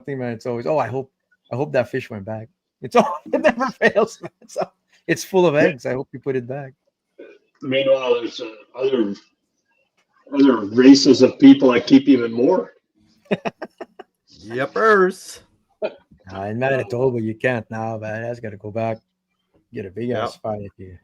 man, it's always, I hope that fish went back. It never fails, man. So it's full of eggs. I hope you put it back. Meanwhile, there's other races of people that keep even more. Yepers. In Manitoba, you can't now, man. That's got to go back, get a big ass fight if you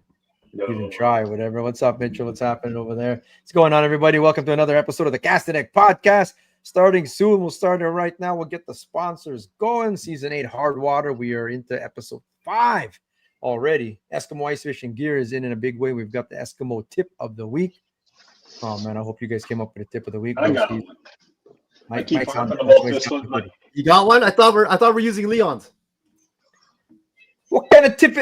even try, whatever. What's up, Mitchell? What's happening over there? What's going on, everybody? Welcome to another episode of the Cast and Egg Podcast. Starting soon. We'll start it right now. We'll get the sponsors going. Season 8 hard water. We are into episode 5 already. Eskimo ice fishing gear is in a big way. We've got the Eskimo tip of the week. Oh, man, I hope you guys came up with a tip of the week. I got one. I keep talking about this one. You got one? I thought we're using Leon's. What kind of tip?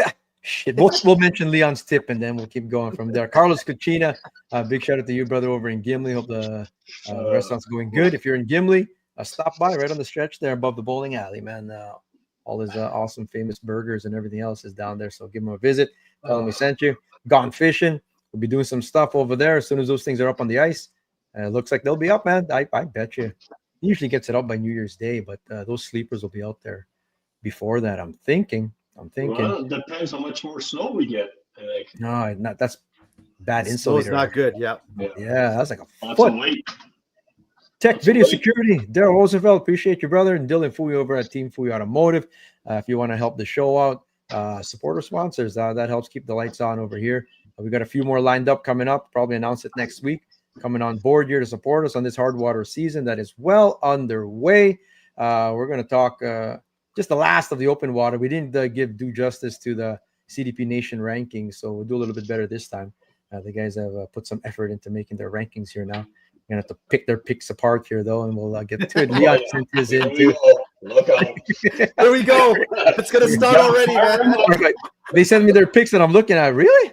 Shit, we'll mention Leon's tip and then we'll keep going from there. Carlos Cucina, big shout out to you, brother, over in Gimli. Hope the restaurant's going good. If you're in Gimli, stop by right on the stretch there above the bowling alley, man. All his awesome, famous burgers and everything else is down there. So give him a visit. Tell him we sent you. Gone fishing. We'll be doing some stuff over there as soon as those things are up on the ice. It looks like they'll be up, man. I bet you. He usually gets it up by New Year's Day, but those sleepers will be out there before that. I'm thinking. Well, it depends how much more snow we get. No, that's bad Snow's insulator. not good. Yeah, that's like a foot. Tech Video Security. Daryl Roosevelt, appreciate you, brother. And Dylan Fui over at Team Fui Automotive. If you want to help the show out, support our sponsors. That helps keep the lights on over here. We got a few more lined up coming up. Probably announce it next week. Coming on board here to support us on this hard water season that is well underway. We're going to talk just the last of the open water. We didn't give due justice to the CDP Nation rankings, so we'll do a little bit better this time. The guys have put some effort into making their rankings here now. We're going to have to pick their picks apart here, though, and we'll get to it. Leon sent his in, too. Look out. There we go. It's going to start already, man. They sent me their picks, and I'm looking at it. Really?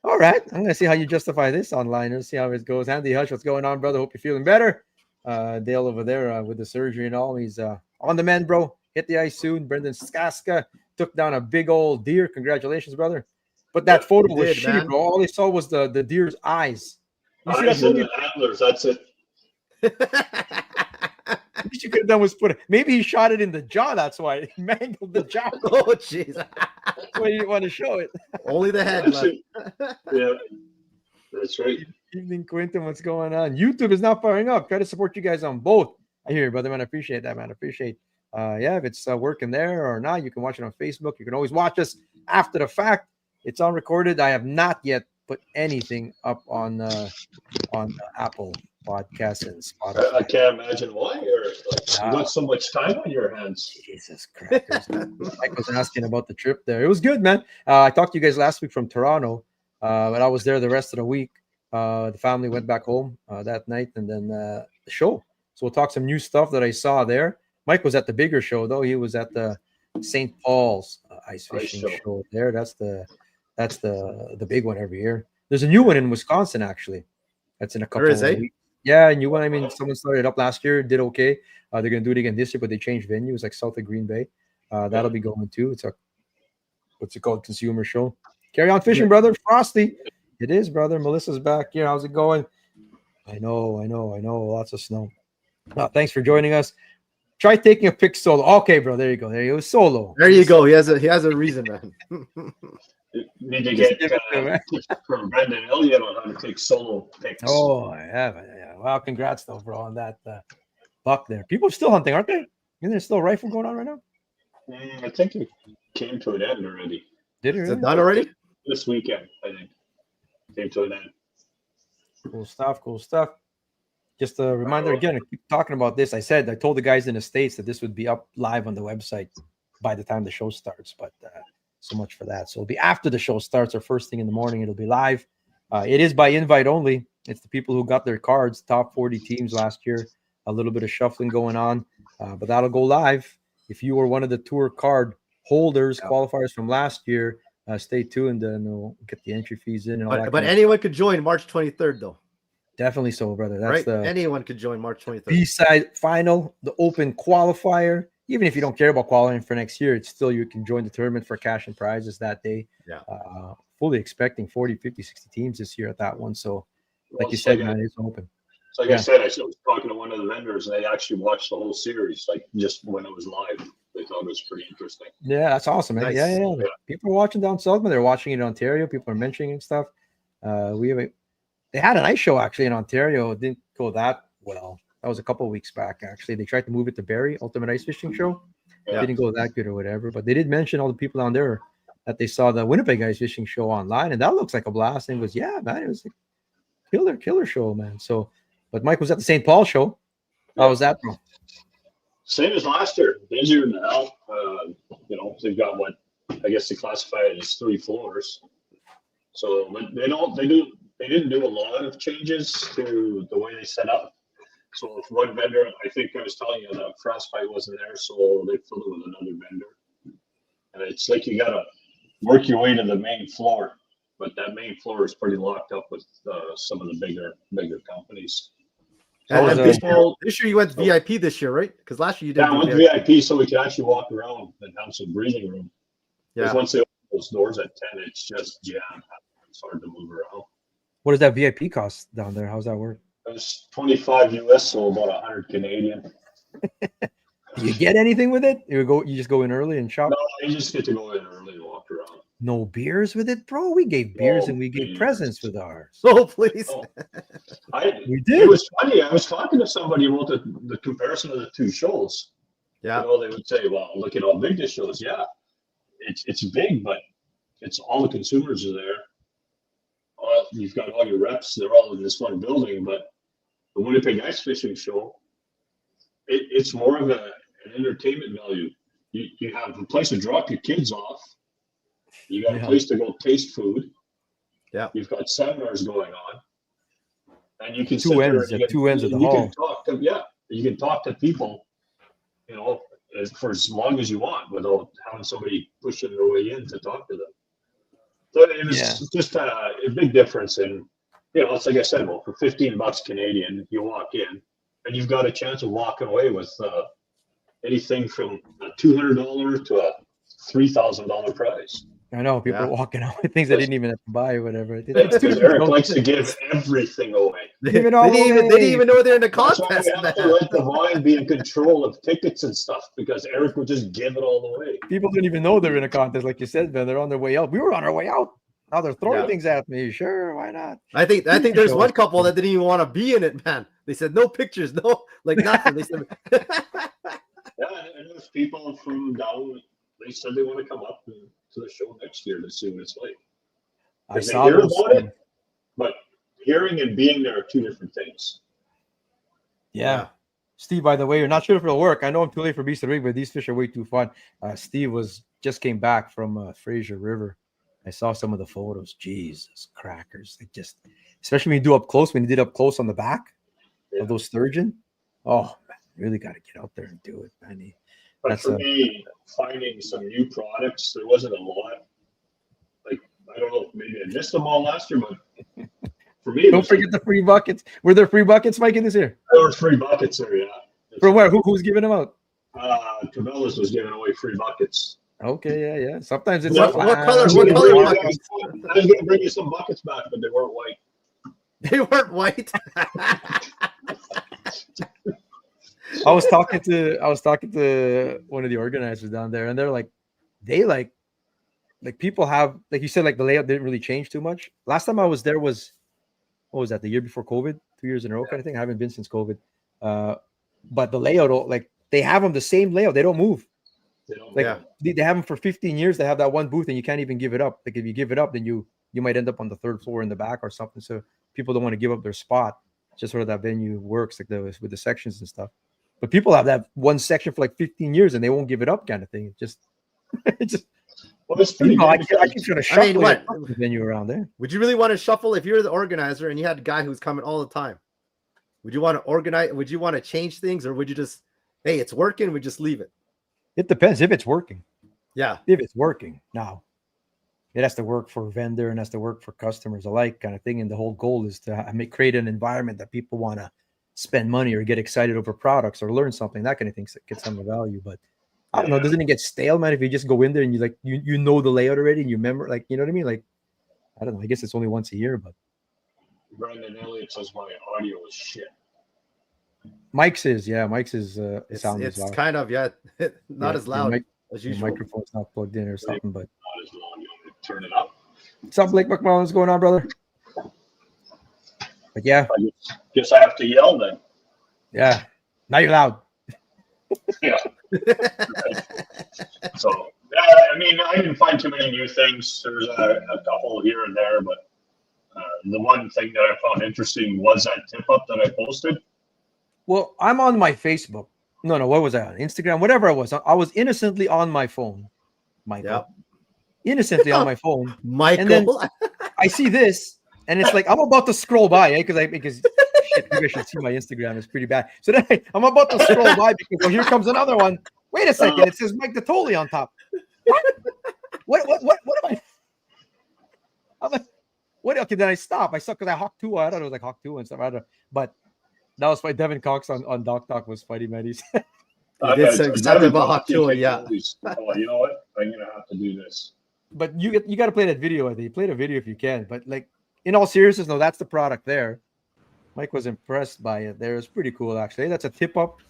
All right. I'm going to see how you justify this online. Let's see how it goes. Andy Hush, what's going on, brother? Hope you're feeling better. Dale over there with the surgery and all. He's on the mend, bro. Hit the ice soon. Brendan Skaska took down a big old deer. Congratulations, brother. But that photo was shitty, man. Bro. All they saw was the deer's eyes. You see that and the antlers, that's it. What you could have done was maybe he shot it in the jaw. That's why he mangled the jaw. Oh, jeez. That's why you didn't want to show it. Only the head. Yeah, that's right. Evening, Quentin. What's going on? YouTube is now firing up. Try to support you guys on both. I hear you, brother, man. I appreciate that, man. I appreciate if it's working there or not, you can watch it on Facebook. You can always watch us after the fact. It's on recorded. I have not yet put anything up on Apple Podcasts and Spotify. I can't imagine why. You got so much time on your hands. Jesus Christ. Mike was asking about the trip there. It was good, man. I talked to you guys last week from Toronto, but I was there the rest of the week. The family went back home that night, and then the show. So we'll talk some new stuff that I saw there. Mike was at the bigger show, though. He was at the St. Paul's ice fishing show there. That's the big one every year. There's a new one in Wisconsin, actually. That's in a couple of weeks. Yeah, a new one. I mean, someone started up last year, did okay. They're going to do it again this year, but they changed venues, like south of Green Bay. That'll be going, too. It's a, what's it called, consumer show. Carry on fishing, brother. Frosty. It is, brother. Melissa's back here. How's it going? I know. Lots of snow. Thanks for joining us. Try taking a pic solo. Okay, bro. There you go. There you go. Solo. There you go. He has a reason, man. Need to get from Brendan Elliott on how to take solo pics. Oh, I haven't. Yeah. Well, congrats though, bro, on that buck there. People are still hunting, aren't they? Isn't there still a rifle going on right now? I think it came to an end already. Did it? Really? Is it done already? This weekend, I think. Came to an end. Cool stuff. Just a reminder again, I keep talking about this. I told the guys in the States that this would be up live on the website by the time the show starts, but so much for that. So it'll be after the show starts or first thing in the morning. It'll be live. It is by invite only. It's the people who got their cards, top 40 teams last year. A little bit of shuffling going on, but that'll go live. If you were one of the tour card holders, qualifiers from last year, stay tuned and we'll get the entry fees in. And but anyone could join March 23rd, though. Definitely so, brother. That's right. Anyone could join March 23rd. B-side final, the open qualifier. Even if you don't care about qualifying for next year, it's still you can join the tournament for cash and prizes that day. Yeah. Fully expecting 40, 50, 60 teams this year at that one. So, like you said, man, it's open. So like I said, I was talking to one of the vendors, and they actually watched the whole series, like just when it was live. They thought it was pretty interesting. Yeah, that's awesome, man. Nice. Yeah. People are watching down south, man. They're watching it in Ontario. People are mentioning and stuff. They had an ice show actually in Ontario. It didn't go that well. That was a couple of weeks back. Actually, they tried to move it to Barrie, Ultimate Ice Fishing Show. Yeah. Didn't go that good or whatever. But they did mention all the people down there that they saw the Winnipeg Ice Fishing Show online, and that looks like a blast. And it was, yeah, man, it was a killer show, man. So, but Mike was at the St. Paul show. How was that, bro? Same as last year. Busier now. They've got what I guess they classify it as 3 floors. So they didn't do a lot of changes to the way they set up. So if one vendor, I think I was telling you that Frostbite wasn't there, so they filled it with another vendor. And it's like you gotta work your way to the main floor, but that main floor is pretty locked up with some of the bigger companies. And was, this year you went VIP this year, right? Because last year you didn't. Yeah, I went VIP so we could actually walk around and have some breathing room. Yeah. Because once they open those doors at 10, it's just jam. It's hard to move around. What does that VIP cost down there? How's that work? It was 25 US, so about 100 Canadian. Do you get anything with it? You just go in early and shop? No, you just get to go in early and walk around. No beers with it, bro. We gave beers No and we gave beers. presents with ours. Oh, please. Oh. We did. It was funny. I was talking to somebody about the comparison of the 2 shows. Yeah. They would say, well, look at how big this show is. Yeah, it's big, but it's all the consumers are there. You've got all your reps. They're all in this one building. But the Winnipeg Ice Fishing Show, it's more of an entertainment value. You have a place to drop your kids off. You got a place to go taste food. Yeah. You've got seminars going on. And you can Two ends of the hall. You can talk to people, for as long as you want without having somebody pushing their way in to talk to them. So it was just a big difference. And, it's like I said, well, for $15 Canadian, you walk in and you've got a chance of walking away with anything from a $200 to a $3,000 prize. I know people are walking out with things they didn't even have to buy or whatever. Eric likes to give everything away. They didn't even know they're in the That's why contest. we have to let the vine be in control of tickets and stuff, because Eric would just give it all away. People don't even know they're in a contest, like you said, man. They're on their way out. We were on our way out. Now they're throwing things at me. Sure, why not? I think there's one couple that didn't even want to be in it, man. They said no pictures, no, like nothing. They said, and there's people from down. They said they want to come up to the show next year to see what it's like. I saw hear about it, but hearing and being there are 2 different things. Yeah. Steve, by the way, you're not sure if it'll work. I know I'm too late for Beast of the Week, but these fish are way too fun. Steve just came back from Fraser River. I saw some of the photos. Jesus crackers. They just, especially when you do up close, when you did up close on the back of those sturgeon. Oh, man, really got to get out there and do it, man. But for me, finding some new products, there wasn't a lot. Like, I don't know, maybe I missed them all last year, but for me, don't forget the free buckets. Were there free buckets, Mike, in this year? There were free buckets there, yeah. From where? Who's giving them out? Cabela's was giving away free buckets. Okay, yeah. Sometimes it's what color? I was What color going buckets? to bring you some buckets back, but they weren't white. They weren't white. I was talking to one of the organizers down there, and they're like, people have, like you said, like the layout didn't really change too much. Last time I was there was, what was that? The year before COVID, 2 years in a row kind of thing. I haven't been since COVID. But the layout, like they have them the same layout. They don't move. They have them for 15 years. They have that one booth, and you can't even give it up. Like if you give it up, then you might end up on the 3rd floor in the back or something. So people don't want to give up their spot. Just sort of that venue works, like with the sections and stuff. But people have that one section for like 15 years, and they won't give it up, kind of thing. It just. Well, it's pretty I keep trying to shuffle the venue around there. Would you really want to shuffle if you're the organizer and you had a guy who's coming all the time? Would you want to organize? Would you want to change things, or would you just, hey, it's working, we just leave it? It depends if it's working. Yeah. If it's working. Now, it has to work for a vendor and has to work for customers alike, kind of thing. And the whole goal is to create an environment that people want to spend money or get excited over products or learn something, that kind of thing, get some value. But I don't know, doesn't it get stale, man, if you just go in there and you know the layout already and you remember, like, you know what I mean? Like, I don't know, I guess it's only once a year, but Brandon Elliott says my audio is shit. Mike's is sound is It's loud. kind of not as Your loud mic- as your usual. microphone's not plugged in or something. But Not as long. You want me to turn it up? what's up, Blake McMullen? What's going on, brother? But yeah, I guess I have to yell then. now you're loud. Yeah. So, I mean, I didn't find too many new things. There's a couple here and there, but the one thing that I found interesting was that tip up that I posted. Well, I'm on my Facebook. No, what was I on? Instagram, whatever I was. I was innocently on my phone, Michael. Yep. Innocently on my phone. Michael. And then I see this, and it's like I'm about to scroll by, because shit, you guys should see my Instagram. It's pretty bad. So then I'm about to scroll by because here comes another one. Wait a second, it says Mike Natoli on top. What am I? I'm like, what? Okay, then I stop. I saw because I Hawk 2. I thought it was like Hawk 2 and stuff. I don't know. But that was why Devin Cox on Doc Talk was funny, man. He said, That's exactly about Hawk 2. Yeah. Oh, you know what? I'm gonna have to do this. But you got to play that video. I think you play the video if you can. But like in all seriousness, no, that's the product there. Mike was impressed by it. There, it's pretty cool actually. That's a tip up.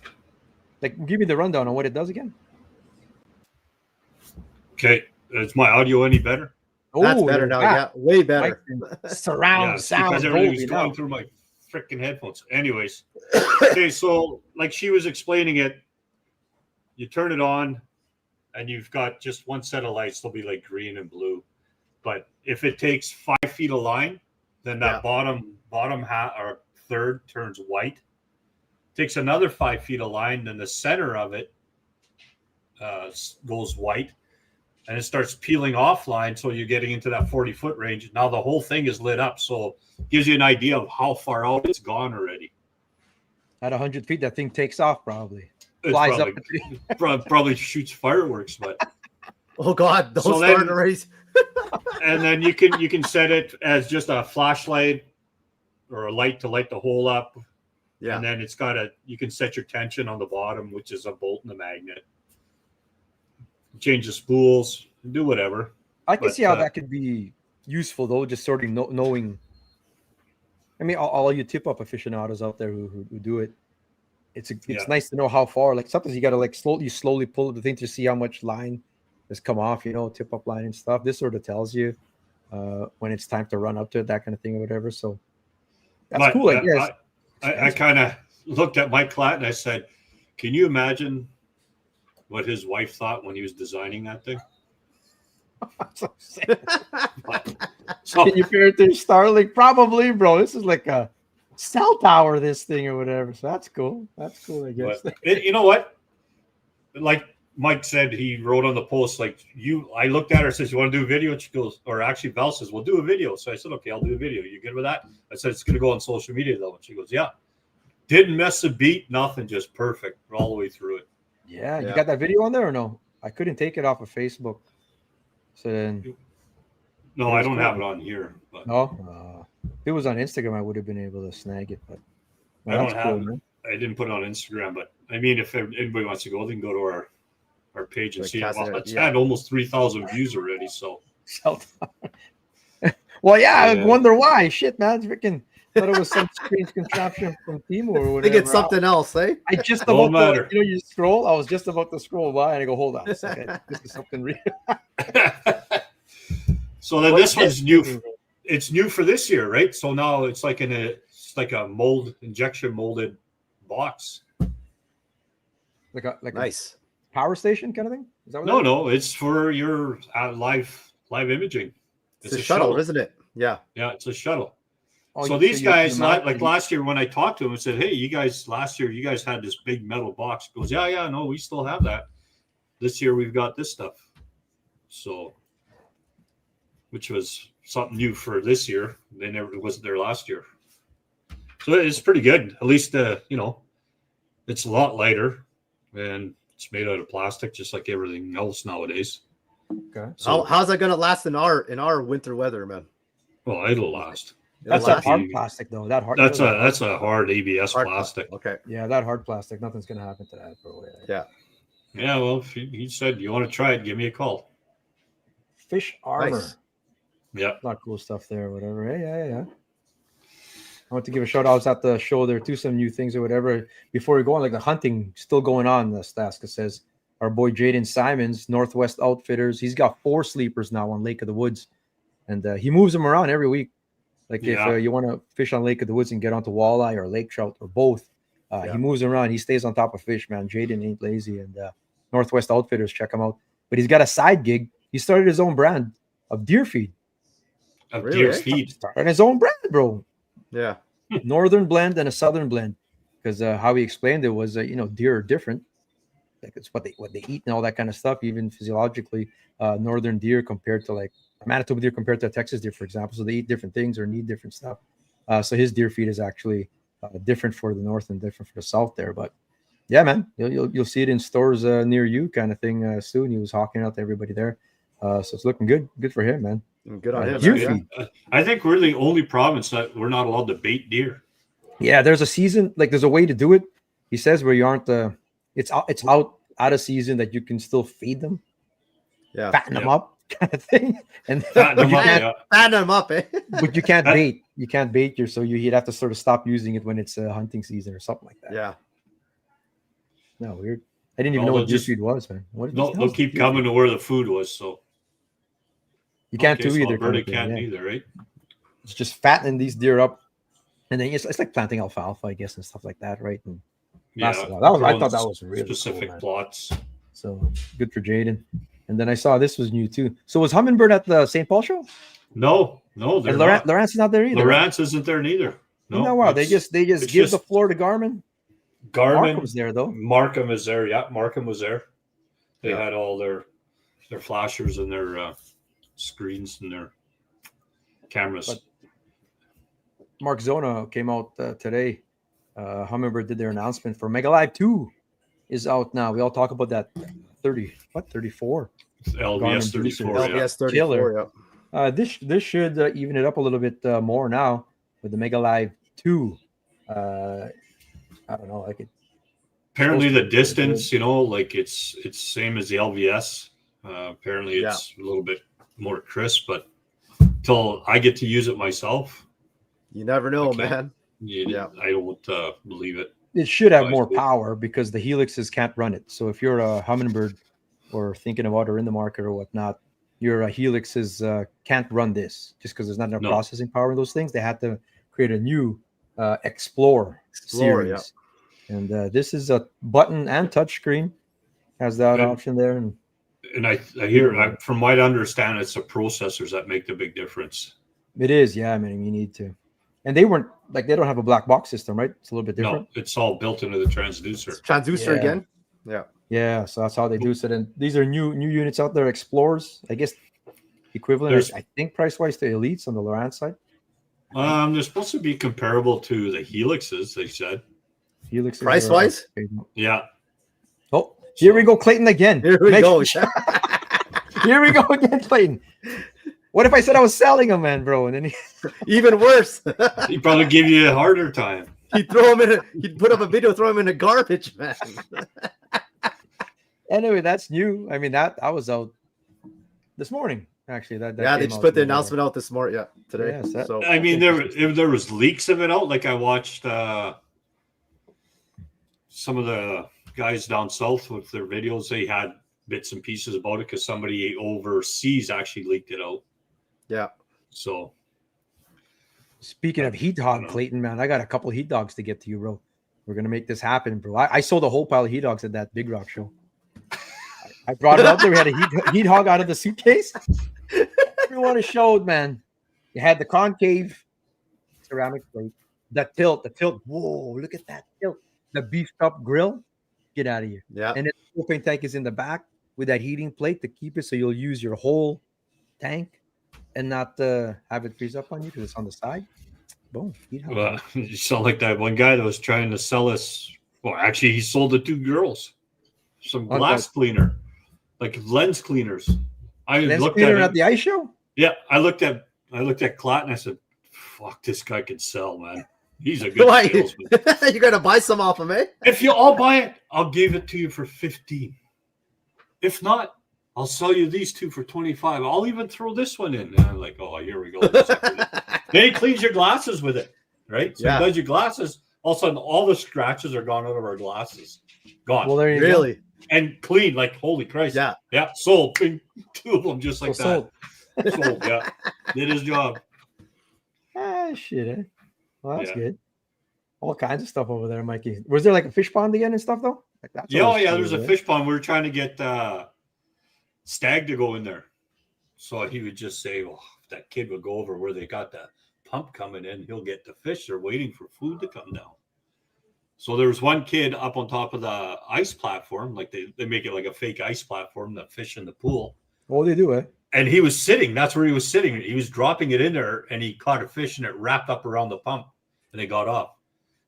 Like, give me the rundown on what it does again. Okay, is my audio any better? That's better now. Yeah, way better. Surround sound. Because everything was going through my freaking headphones. Anyways, okay, so like she was explaining it, you turn it on, and you've got just one set of lights. They'll be like green and blue. But if it takes 5 feet of line, then that bottom half or third turns white. Takes another 5 feet of line, then the center of it goes white, and it starts peeling offline. So you're getting into that 40-foot range. Now the whole thing is lit up, so it gives you an idea of how far out it's gone already. At 100 feet, that thing takes off probably. It's Flies probably shoots fireworks, but oh god, don't start a race. And then you can set it as just a flashlight or a light to light the hole up. Yeah. And then you can set your tension on the bottom, which is a bolt and a magnet. Change the spools, do whatever. I can see how that could be useful though, just sort of knowing. I mean, all you tip up aficionados out there who do it, it's nice to know how far. Like sometimes you got to like slowly pull the thing to see how much line has come off, tip up line and stuff. This sort of tells you when it's time to run up to it, that kind of thing or whatever. So that's cool, I guess. I kind of looked at Mike Klatt and I said, can you imagine what his wife thought when he was designing that thing? So can you compare it to Starlink? Probably, bro. This is like a cell tower, this thing or whatever. So that's cool. That's cool, I guess. But you know what? Like Mike said, he wrote on the post, I looked at her and says, you want to do a video? And she goes, or actually Val says, we'll do a video. So I said, okay, I'll do a video. You good with that? I said, it's going to go on social media though. And she goes, yeah. Didn't miss a beat, nothing, just perfect all the way through it. Yeah, you got that video on there or no? I couldn't take it off of Facebook. So then, no, I don't have it on here. But no, if it was on Instagram, I would have been able to snag it. But I don't have it. I didn't put it on Instagram. But I mean, if anybody wants to go, they can go to our page and see it. Well, it's had almost 3,000 views already. So, well, I wonder why. Shit, man, freaking. Thought it was some strange contraption from Timo or whatever. I think it's something else, eh? I just about to, you scroll. I was just about to scroll by and I go, hold on a second. This is something real. So then this one's new. It's new for this year, right? So now it's like a injection molded box. Like a nice power station kind of thing? Is that what no, it's for your live imaging. It's a shuttle, isn't it? Yeah. Yeah, it's a shuttle. Oh, so these guys, like last year when I talked to them and said, hey, last year you guys had this big metal box. He goes, yeah, no, we still have that. This year we've got this stuff. So, which was something new for this year. It wasn't there last year. So it's pretty good. At least, it's a lot lighter and it's made out of plastic, just like everything else nowadays. Okay. So how's that going to last in our winter weather, man? Well, it'll last. That's a hard plastic, though. That's a hard ABS plastic. Okay. Yeah, that hard plastic. Nothing's gonna happen to that, bro. Yeah. Yeah. Well, if he said you want to try it, give me a call. Fish armor. Nice. Yeah. A lot of cool stuff there. Whatever. Hey, yeah. I want to give a shout out. I was at the show there too, some new things or whatever. Before we go on, like the hunting still going on. The Staska says our boy Jaden Simons, Northwest Outfitters, he's got 4 sleepers now on Lake of the Woods, and he moves them around every week. Like if you want to fish on Lake of the Woods and get onto walleye or lake trout or both, he moves around. He stays on top of fish, man. Jaden ain't lazy, and Northwest Outfitters, check him out. But he's got a side gig. He started his own brand of deer feed. Deer feed. Started his own brand, bro. Yeah. Northern blend and a southern blend, because how he explained it was deer are different, like it's what they eat and all that kind of stuff, even physiologically. Northern deer compared to like Manitoba deer compared to a Texas deer, for example, so they eat different things or need different stuff. So his deer feed is actually different for the north and different for the south there. But yeah, man, you'll see it in stores near you, kind of thing, soon. He was hawking out to everybody there, so it's looking good for him, man. Good on him. Deer Yeah. feed. I think we're the only province that we're not allowed to bait deer. Yeah, there's a season, like there's a way to do it. He says where you aren't it's out of season that you can still feed them, fatten them up, kind of thing, and Fatten them up, Fatten them up, eh? but you can't bait. You can't bait your, so you'd have to sort of stop using it when it's hunting season or something like that. Yeah. No, weird. I didn't even know what deer feed was, man. They'll keep coming to where the food was. So you can't do so either. Alberta can't either, right? It's just fattening these deer up, and then it's like planting alfalfa, I guess, and stuff like that, right? And Yeah, I thought that was really specific cool, plots. So good for Jaden. And then I saw this was new too. So was Humminbird at the St. Paul show? No, they're And not. Lawrence is not there either. Lawrence isn't there neither. No, wow. They just give the floor to Garmin. Garmin Markham's there though. Markham is there. Yeah, Markham was there. They Yeah. had all their flashers and their screens and their cameras. But Mark Zona came out today. Humminbird did their announcement for Mega Live 2 is out now. We all talk about that 34. LBS Garmin 34. Booster. Yeah. LBS 34. Killer. Yeah. This should even it up a little bit more now with the Mega Live 2. I don't know, like it. Apparently the supposed to be distance, like it's same as the LVS. Apparently it's a little bit more crisp, but until I get to use it myself, You never know, Okay. man. I don't believe it. It should have Oh, I more see. power because the Helixes can't run it. So if you're a Humminbird or thinking about or in the market or whatnot, your Helixes can't run this just because there's not enough No. processing power in those things. They had to create a new Explore series. And this is a button and touch screen. Has that And- option there. And And I hear, from what I understand, it's the processors that make the big difference. it is, yeah. I mean, you need to. And they weren't like they don't have a black box system, right? It's a little bit different. No, it's all built into the transducer. Transducer Yeah. again. Yeah. Yeah, so that's how they do it. And these are new units out there, Explorers. I guess equivalent, There's- I think, price wise to Elites on the Lowrance side. They're supposed to be comparable to the Helixes, they said. Helix Price wise? Yeah. Oh, here we go, Clayton again. Here we Make- go. Here we go again, Clayton. What if I said I was selling them, man, bro? And then Even worse. He probably give you a harder time. He'd throw him in. He'd put up a video, throw him in the garbage, man. anyway, that's new. I mean, that I was out this morning. Actually, that Yeah, they came just out put the today. announcement out this morning. Yeah, today. Yes, that- So I mean, there was leaks of it out. Like I watched some of the guys down south with their videos. They had bits and pieces about it because somebody overseas actually leaked it out. yeah, So Speaking of heat hog, Clayton, man, I got a couple heat dogs to get to you, bro. We're gonna make this happen, bro. I sold a whole pile of heat hogs at that Big Rock show. I brought it out there. We had a heat hog out of the suitcase. Everyone is showed, man. You had the concave ceramic plate, the tilt. Whoa, look at that tilt. The beefed up grill. Get out of here. yeah. And then the propane tank is in the back with that heating plate to keep it so you'll use your whole tank and not have it freeze up on you because it's on the side. Boom. Heat hog. well, you sound like that one guy that was trying to sell us. Well, actually, he sold the two girls some Okay. glass cleaner, like lens cleaners. I Lens looked cleaner at at it. the ice show. Yeah, I looked at Clat and I said, "Fuck, this guy can sell, man. He's a good Why? salesman. You gotta buy some off him, eh? If you all buy it, I'll give it to you for 15. If not, I'll sell you these two for 25. I'll even throw this one in." And I'm like, "Oh, here we go." Then he cleans your glasses with it. right? So Yeah. he does your glasses. All of a sudden, all the scratches are gone out of our glasses. Gone. Well, there you go. Really? And clean, like, holy Christ. Yeah. Yeah, sold. Big, 2 of them just like So that. Sold, yeah. Did his job. Shit, eh? Well, that's Yeah. good. All kinds of stuff over there, Mikey. Was there like a fish pond again and stuff though? Like that's Yeah, always there's cool, a right? fish pond. We were trying to get Stag to go in there. So he would just say, well, if that kid would go over where they got that pump coming in, he'll get the fish. They're waiting for food to come down. So there was one kid up on top of the ice platform, like they make it like a fake ice platform, the fish in the pool. Oh, they do, eh? And he was sitting. That's where he was sitting. He was dropping it in there, and he caught a fish, and it wrapped up around the pump, and it got off.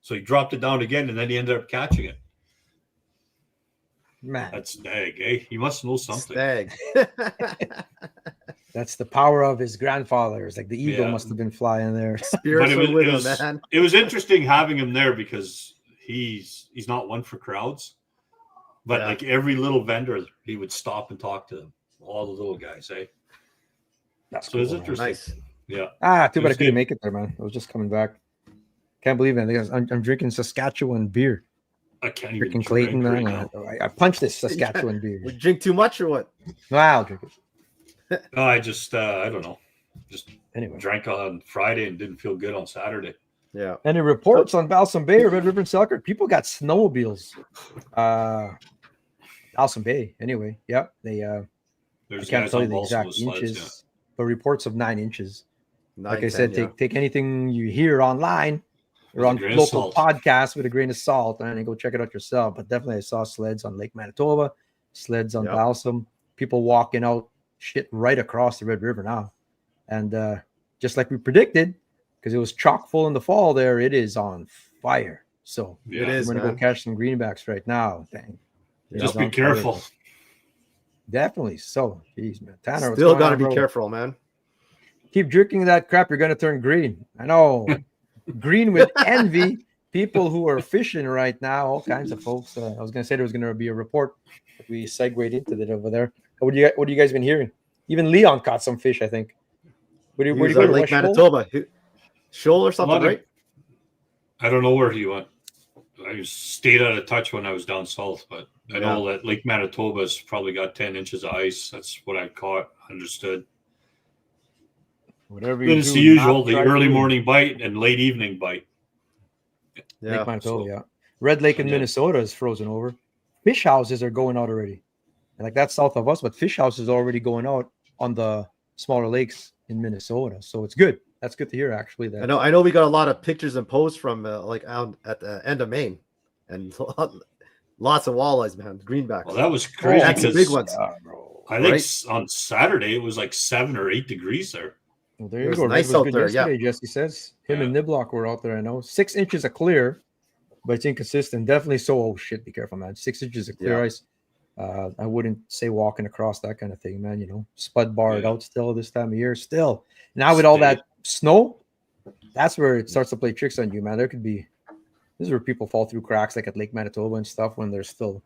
So he dropped it down again, and then he ended up catching it. Man, That's Stag, eh? He must know something. Stag. that's the power of his grandfathers. Like the eagle Yeah. must have been flying there. Spiritual with him, man. It was interesting having him there because he's not one for crowds, but Yeah. like every little vendor, he would stop and talk to them, all the little guys, eh? That's So it's cool, man. interesting. Nice. Yeah, Too It bad I was couldn't good. make it there, man. I was just coming back. Can't believe it. I'm drinking Saskatchewan beer. I can't even Freaking drink Clayton, right man. now. I punched this Saskatchewan beer. We drink too much or what? No, I'll drink it. No, I just I don't know, just Anyway. drank on Friday and didn't feel good on Saturday. Yeah. And it reports on Balsam Bay or Red River and Selkirk, people got snowmobiles. Balsam Bay, anyway. Yep. They I There's can't guys tell you on the Balsam exact with sleds, inches, but reports of 9 inches. Like I 9, said, 10, take anything you hear online With or a on grain of local salt. podcasts with a grain of salt, and then go check it out yourself. But definitely, I saw sleds on Lake Manitoba, sleds on Yep. Balsam, people walking out shit right across the Red River now. And just like we predicted, because it was chock full in the fall there, it is on fire. So Yeah. It is, I'm gonna man. go catch some greenbacks right now. Dang. It Just is be on fire, careful. man. Definitely. So, jeez, man. Tanner, what's Still going got to on, be bro? careful, man. Keep drinking that crap, you're gonna turn green. I know. Green with envy. People who are fishing right now, all kinds of folks. I was gonna say there was gonna be a report, but we segued into that over there. What do you guys been hearing? Even Leon caught some fish, I think. Where do He you was go on to Lake West Shoal? Manitoba. Shoal or something, lot of- right? I don't know where he went. I stayed out of touch when I was down south, but I know that Lake Manitoba's probably got 10 inches of ice. That's what I caught, understood. Whatever Then you it's do, the usual, not the try early to- morning bite and late evening bite. Yeah. Lake Manitoba, so- yeah. Red Lake in Yeah. Minnesota is frozen over. Fish houses are going out already. And like that's south of us, but fish houses are already going out on the smaller lakes in Minnesota. So it's good. That's good to hear, actually. That I know we got a lot of pictures and posts from like out at the end of Maine and lots of walleyes, man. Greenbacks. Well, that was crazy That's the big because ones. Yeah, bro. I think Right? on Saturday it was like 7 or 8 degrees there. Well, there It you was go. Red nice was out good there, yeah. yesterday, Jesse says. Him Yeah. and Niblock were out there, I know. 6 inches of clear, but it's inconsistent. Definitely so. Oh, shit. Be careful, man. 6 inches of clear Yeah. ice. I wouldn't say walking across that kind of thing, man. You know, spud barred Yeah. out still this time of year. Still. Now with all that snow, that's where it starts to play tricks on you, man. There could be, this is where people fall through cracks like at Lake Manitoba and stuff when there's still,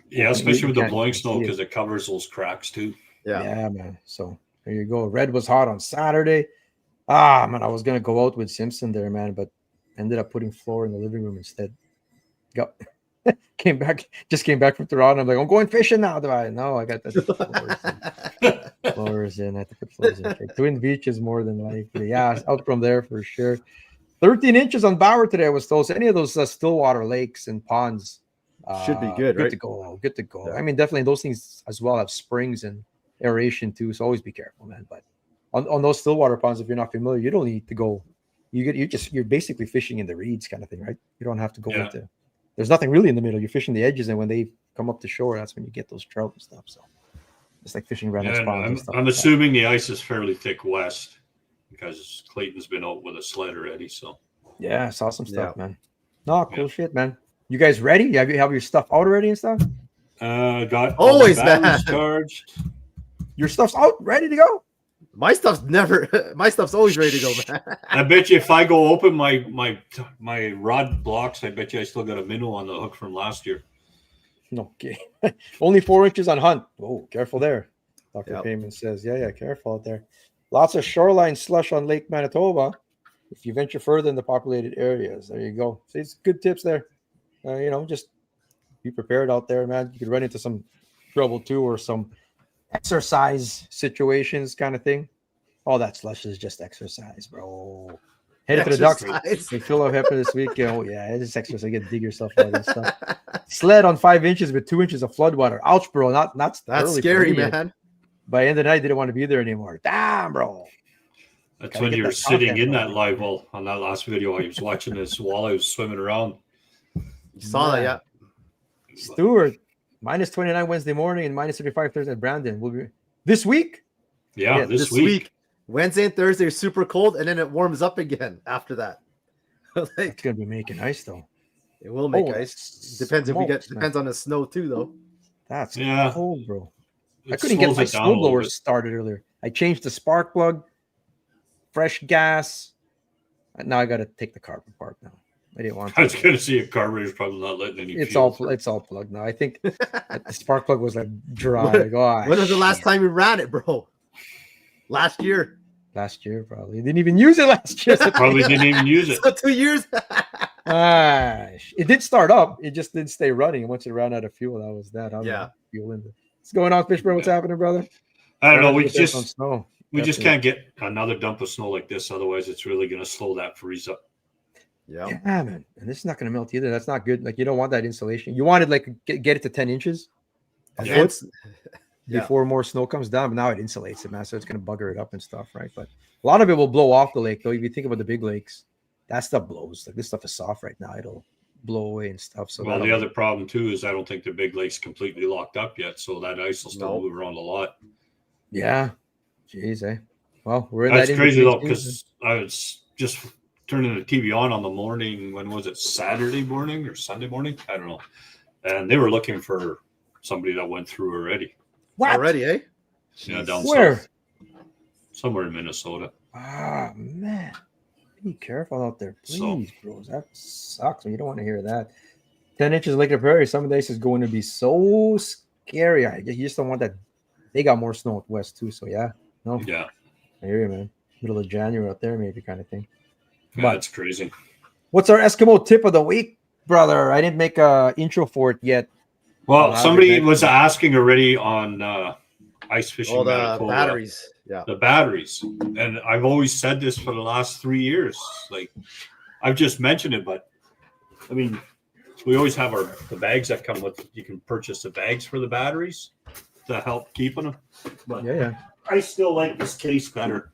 Yeah, Well, especially you with the can't blowing see snow it. because it covers those cracks too. Yeah. man. So there you go. Red was hot on Saturday. Man, I was gonna go out with Simpson there, man, but ended up putting Floor in the living room instead. Got came back from Toronto. I'm like, I'm going fishing now. Do I? No, I got that floors in. I have to put floors in. Okay. Twin Beach is more than likely. Yeah, out from there for sure. 13 inches on Bauer today. I was told. So any of those Stillwater lakes and ponds Should be good, right? to go. Good to go. Yeah. I mean, definitely those things as well have springs and aeration too. So always be careful, man. But on those Stillwater ponds, if you're not familiar, you don't need to go. You're basically fishing in the reeds kind of thing, right? You don't have to go Yeah. into. There's nothing really in the middle. You're fishing the edges, and when they come up to shore, that's when you get those trout and stuff. So it's like fishing Reynolds And ponds and stuff. I'm like that. assuming the ice is fairly thick west because Clayton's been out with a sled already. So Yeah, I saw some stuff, Yeah. man. No, cool Yeah. shit, man. You guys ready? You have your stuff out already and stuff? got all the Always, batteries man. charged. Your stuff's out, ready to go? My stuff's always ready to go, man. I bet you if I go open my rod blocks, I bet you I still got a minnow on the hook from last year. Okay. Only 4 inches on Hunt. Oh, careful there. Dr. Yep. Payman says, yeah, careful out there. Lots of shoreline slush on Lake Manitoba. if you venture further in the populated areas, there you go. So it's good tips there. Just be prepared out there, man. You could run into some trouble too, or some exercise situations kind of thing. All that slush is just exercise, bro. Headed to the Ducks. Exercise. They fill up happen this week. Yeah, it's just exercise. You get to dig yourself out of this stuff. Sled on 5 inches with 2 inches of flood water. Ouch, bro. That's Scary, man. By the end of the night, didn't want to be there anymore. Damn, bro. That's when you were sitting in that live well on that last video. I was watching this while I was swimming around. You saw that, yeah. Stewart, minus 29 Wednesday morning and minus 35 Thursday at Brandon. Will be this week? Yeah, this week. Wednesday and Thursday are super cold, and then it warms up again after that. It's gonna be making ice though. It will make ice. Depends if we get depends on the snow too, though. That's Yeah. cold, bro. I It couldn't get slows my it down a little snowblower bit. started earlier. I changed the spark plug, fresh gas. Now I got to take the car apart now. I didn't want to. I was going to see a carburetor's probably not letting any. It's fuel. all plugged now. I think the spark plug was like dry. Like, oh, When was the last time you ran it, bro? Last year. Last year, probably. Didn't even use it last year. Probably didn't even use it. So 2 years. It did start up. It just didn't stay running. Once it ran out of fuel, that was that. Yeah. Fuel in there. What's going on, Fishburne? What's happening, brother? I don't know. We On just snow. can't get another dump of snow like this. Otherwise, it's really going to slow that freeze up. Yeah. Yeah, man. And this is not going to melt either. That's not good. Like, you don't want that insulation. You wanted like get it to 10 inches Yeah. before more snow comes down. But now it insulates it, man. So it's going to bugger it up and stuff, right? But a lot of it will blow off the lake, though. If you think about the big lakes, that stuff blows. Like, this stuff is soft right now. It'll blow away and stuff. So Well, the other problem too is I don't think the big lake's completely locked up yet, so that ice will still move around a lot. Yeah. Jeez, eh? Well, we're in That's that crazy though, in-between because I was just turning the TV on the morning. When was it? Saturday morning or Sunday morning? I don't know. And they were looking for somebody that went through already. What? Already, eh? Yeah, down Where? south, somewhere in Minnesota. Ah, man. Be careful out there, please, So- bros. That sucks. You don't want to hear that. 10 inches of Lake of Prairie, some days is going to be so scary. You just don't want that. They got more snow out west, too. So, yeah. No, Yeah, I hear you, man. Middle of January out there, maybe, kind of thing. yeah, that's crazy. What's our Eskimo tip of the week, brother? I didn't make a intro for it yet. Well, I'll somebody have it was asking already on ice fishing. All the Manitoba, batteries. Yeah. the batteries, and I've always said this for the last 3 years. Like, I've just mentioned it, but I mean, we always have the bags that come with. You can purchase the bags for the batteries to help keeping them. But Yeah. I still like this case better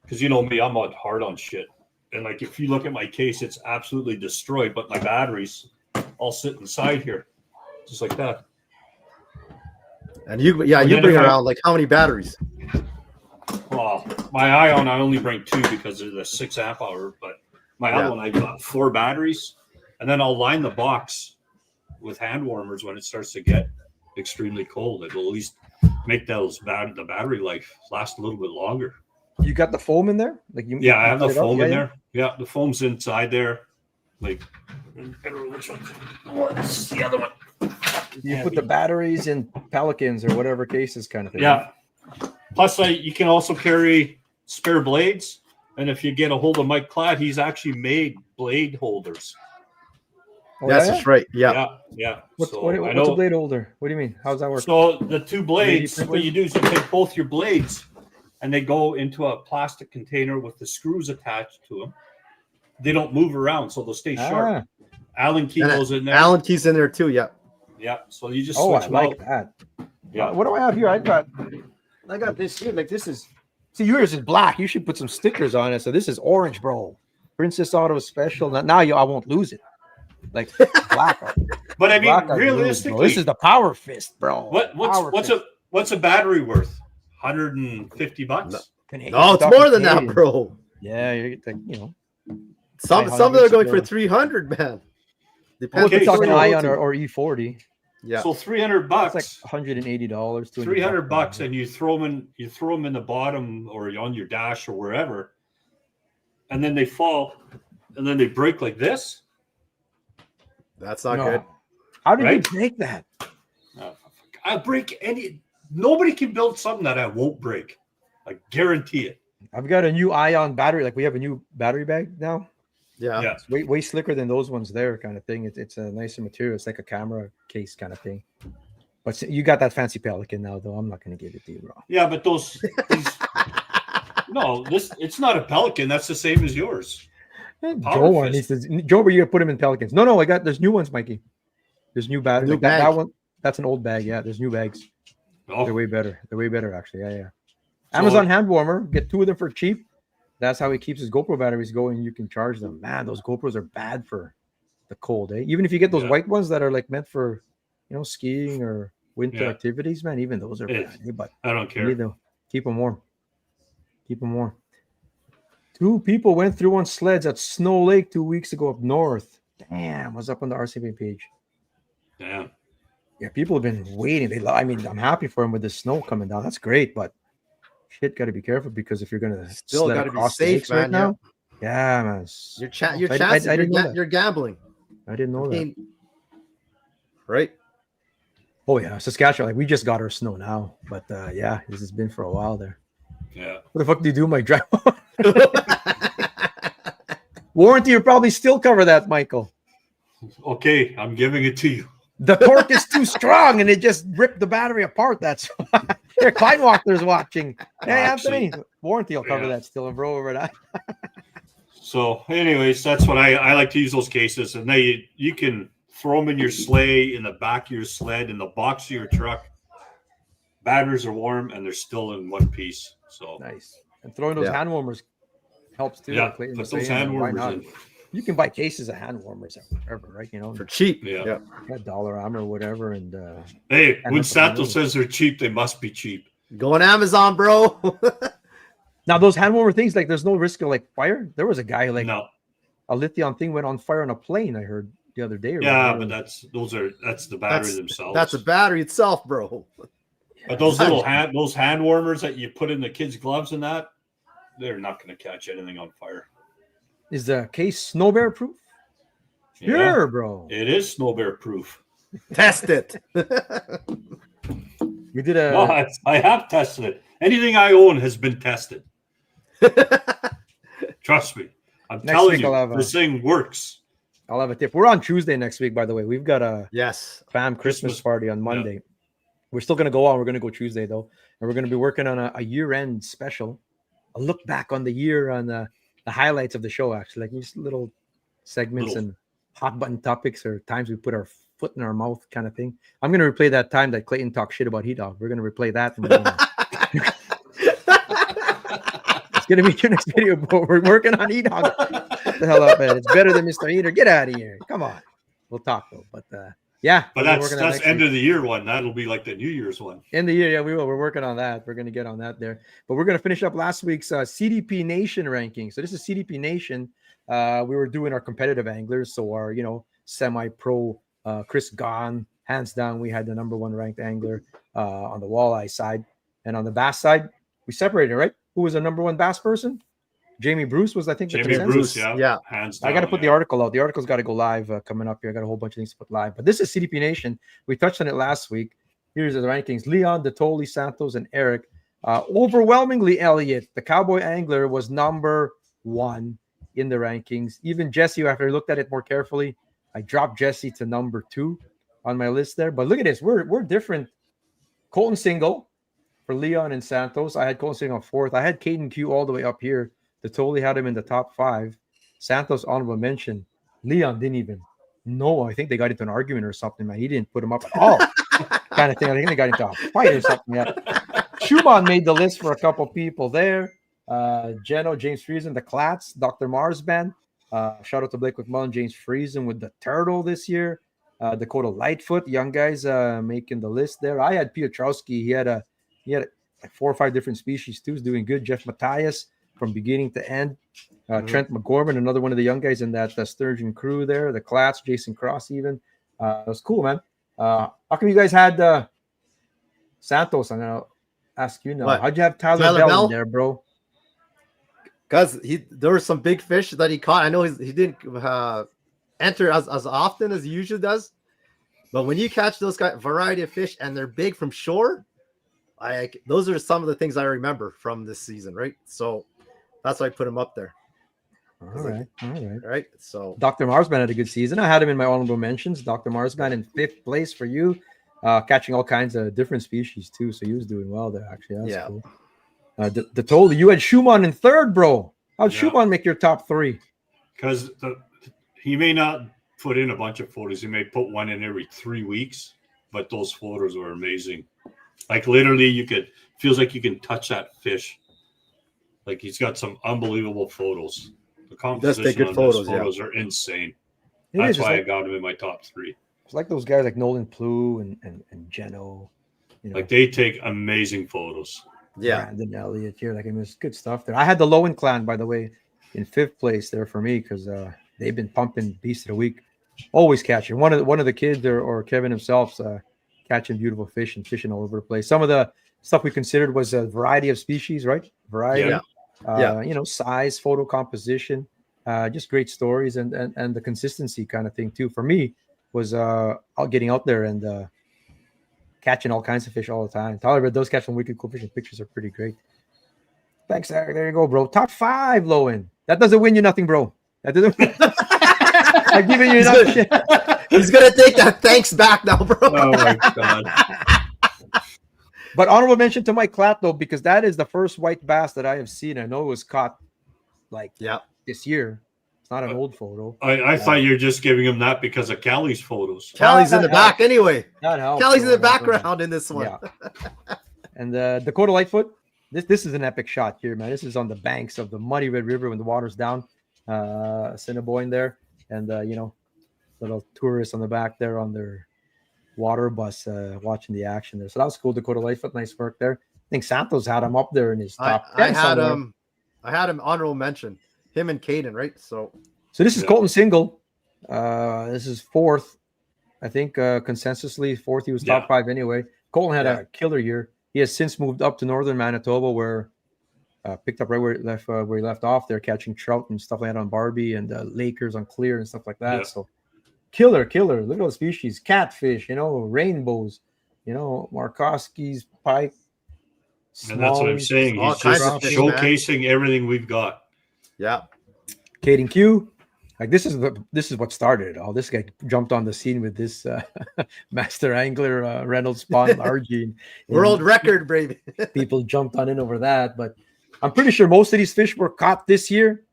because you know me, I'm not hard on shit. And like, if you look at my case, it's absolutely destroyed, but my batteries all sit inside here, just like that. And you And you then bring if I- around like how many batteries? Well, my Ion, I only bring 2 because of the 6 amp hour, but my other one, I've got 4 batteries, and then I'll line the box with hand warmers when it starts to get extremely cold. It will at least make the battery life last a little bit longer. You got the foam in there? Like you? Yeah, I have the put it up? foam Yeah, in yeah. there. Yeah, the foam's inside there. Like, I don't know which one. What's the other one? You put the batteries in Pelicans or whatever cases, kind of thing. Yeah. Plus, you can also carry spare blades. And if you get a hold of Mike Cladd, he's actually made blade holders. Oh, Yes, yeah? that's right. Yeah. Yeah. What's, So, what, I what's know. a blade holder? What do you mean? How's that work? So the 2 blades, 3D what you do is you take both your blades and they go into a plastic container with the screws attached to them. They don't move around, so they'll stay sharp. Allen key And goes in there. Allen key's in there too. Yeah. Yeah. So you just Oh, switch I them like out. that. Yeah. What do I have here? I got this here. Like this is. See, yours is black. You should put some stickers on it. So this is orange, bro. Princess Auto Special. Now I won't lose it. Like black. But I mean, black I lose, realistically, bro. This is the Power Fist, bro. what's a battery worth? $150? No, it's more than that, bro. Yeah, you know. Some that are going for 300, man. Depends We're Okay, talking so- Ion or E40. Yeah. So $300. It's like $180. $300, and you throw them in the bottom or on your dash or wherever, and then they fall, and then they break like this. That's not good. How did Right? you break that? I break nobody can build something that I won't break. I guarantee it. I've got a new ion battery. Like we have a new battery bag now. Yeah. Yeah. It's way slicker than those ones there, kind of thing. It's a nicer material. It's like a camera case kind of thing. But you got that fancy Pelican now, though. I'm not going to give it to you, bro. Yeah, but it's not a Pelican. That's the same as yours. Joe needs to. Joe, you got to put him in Pelicans. No. There's new ones, Mikey. There's new batteries. New Like that bag. one. That's an old bag. Yeah, there's new bags. Oh, They're way better. They're way better, actually. Yeah. So- Amazon hand warmer. Get 2 of them for cheap. That's how he keeps his GoPro batteries going. You can charge them. Man, those GoPros are bad for the cold, eh? Even if you get those white ones that are like meant for, skiing or winter activities, man, even those are bad. But I don't care. you need to keep them warm. Keep them warm. 2 people went through on sleds at Snow Lake 2 weeks ago up north. Damn, was up on the RCB page. Damn. Yeah, people have been waiting. I'm happy for them with the snow coming down. That's great, but shit, got to be careful because if you're gonna Still sled got to be across the safe, lakes man. right now, yeah, man. Your chances. I didn't know that. You're gambling. I didn't know that. Right. Oh yeah, Saskatchewan. Like we just got our snow now, but yeah, this has been for a while there. Yeah. What the fuck do you do, Mike? Drive warranty will probably still cover that, Michael. Okay, I'm giving it to you. The torque is too strong, and it just ripped the battery apart. That's why. Here, Kleinwalker's watching. Hey, Actually, Anthony, warranty will cover that still, and bro over that. So, anyways, that's what I like to use those cases, and you can throw them in your sleigh, in the back of your sled, in the box of your truck. Batteries are warm, and they're still in one piece. So Nice. And throwing those hand warmers helps too. Yeah, like Clayton put was those saying, hand why warmers not? in. You can buy cases of hand warmers wherever, right? For cheap. Yeah. $1 Armor or whatever, and Hey, And when that's what I Santos says they're cheap, they must be cheap. Go on Amazon, bro. now those hand warmer things, like there's no risk of like fire. There was a guy like No. a lithium thing went on fire on a plane. I heard the other day. Or Yeah, whatever. but that's the battery themselves. That's the battery itself, bro. But those little hand warmers that you put in the kids' gloves and that, they're not going to catch anything on fire. Is the case snow bear proof? Yeah, Sure, bro. it is snow bear proof. Test it. We did a. No, I have tested it. Anything I own has been tested. Trust me. I'm Next telling week you, I'll have this thing works. I'll have a tip. We're on Tuesday next week, by the way. We've got a Yes. fam Christmas Christmas- party on Monday. We're still going to go on. We're going to go Tuesday, though. And we're going to be working on a year-end special. A look back on the year, on the highlights of the show, actually. Like just little segments and hot button topics or times we put our foot in our mouth kind of thing. I'm going to replay that time that Clayton talked shit about Heat Dog. We're going to replay that. And it's going to be your next video, but we're working on Heat Dog. Shut the hell up, man. It's better than Mr. Eater. Get out of here. Come on. We'll talk, though. But yeah. But we'll be that's working on that's next end week. of the year one. That'll be like the New Year's one. In the year, yeah, we will. We're working on that. We're going to get on that there. But we're going to finish up last week's CDP Nation ranking. So this is CDP Nation. We were doing our competitive anglers. So our, semi-pro Chris Gahn, hands down, we had the number 1 ranked angler on the walleye side. And on the bass side, we separated, right? Who was the number 1 bass person? Jamie Bruce was, I think, the Jamie consensus. Bruce, yeah. Yeah. Hands down. I got to put the article out. The article's got to go live coming up here. I got a whole bunch of things to put live. But this is CDP Nation. We touched on it last week. Here's the rankings. Leon, DeToli, Santos, and Eric. Overwhelmingly, Elliot, the cowboy angler, was number 1 in the rankings. Even Jesse, after I looked at it more carefully, I dropped Jesse to number 2 on my list there. But look at this. We're different. Colton Single for Leon and Santos. I had Colton Single 4th. I had Caden Q all the way up here. The totally had him in the top 5. Santos honorable mention. Leon didn't even know. I think they got into an argument or something, man. He didn't put him up at all. Kind of thing. I think they got into a fight or something. Yeah. Schumann made the list for a couple people there. Geno, James Friesen, the Clats, Dr. Mars Band. Shout out to Blake McMullen, James Friesen with the Turtle this year. Dakota Lightfoot, young guys making the list there. I had Piotrowski. He had like 4 or 5 different species too. He's doing good. Jeff Matthias from beginning to end. Trent McGorman, another one of the young guys in that Sturgeon crew there. The Clats, Jason Cross even. It was cool, man. How come you guys had Santos? I'm going to ask you now. What? How'd you have Tyler Tyler Bell Bell? in there, bro? Because there were some big fish that he caught. I know he didn't enter as often as he usually does. But when you catch those variety of fish and they're big from shore, those are some of the things I remember from this season, right? So That's why I put him up there. All right. Right. So Dr. Marsman had a good season. I had him in my honorable mentions. Dr. Marsman in 5th place for you, catching all kinds of different species too. So he was doing well there. Actually, that's cool. The total you had Schumann in 3rd, bro. How'd Schumann make your top 3? Because he may not put in a bunch of photos. He may put one in every 3 weeks, but those photos were amazing. Like literally, feels like you can touch that fish. Like he's got some unbelievable photos. The composition on those photos are insane. That's why I got him in my top 3. It's like those guys like Nolan Plu and Geno. You know, like they take amazing photos. Yeah. Brandon Elliott here. Like, it was good stuff there. I had the Lowen clan, by the way, in 5th place there for me because they've been pumping Beast of the Week. Always catching. One of the kids or Kevin himself's catching beautiful fish and fishing all over the place. Some of the stuff we considered was a variety of species, right? Variety. You know, size, photo composition, just great stories and the consistency kind of thing too. For me was getting out there and catching all kinds of fish all the time. Tyler those catch some wicked cool fishing pictures are pretty great. Thanks, Eric. There you go, bro. Top 5, Lowen. That doesn't win you nothing, bro. That doesn't. I'm giving you enough shit. He's gonna take that thanks back now, bro. Oh my god. But honorable mention to Mike Klatt, though, because that is the first white bass that I have seen. I know it was caught this year. It's not an old photo. I thought you were just giving him that because of Callie's photos. Callie's in the back anyway. Callie's in the background in this one. Yeah. And Dakota Lightfoot, this is an epic shot here, man. This is on the banks of the muddy Red River when the water's down. Assiniboine there. And, you know, little tourists on the back there on their water bus watching the action there. So that was cool. Dakota Lightfoot, nice work there. I think Santos had him up there in his top 10 I had him honorable mention. Him and Caden, right? So this is Colton Single. This is 4th. I think consensusly 4th. He was top 5 anyway. Colton had a killer year. He has since moved up to northern Manitoba where picked up right where he left off there, catching trout and stuff like that on Barbie and Lakers on Clear and stuff like that. Yeah. So killer. Look at those species. Catfish, you know, rainbows, you know, Markowski's, pike. And that's what I'm saying. He's just showcasing everything we've got. Yeah. Caden Q. Like this is what started it all. This guy jumped on the scene with this master angler Reynolds Spawn RG. World record, baby. People jumped on in over that, but I'm pretty sure most of these fish were caught this year.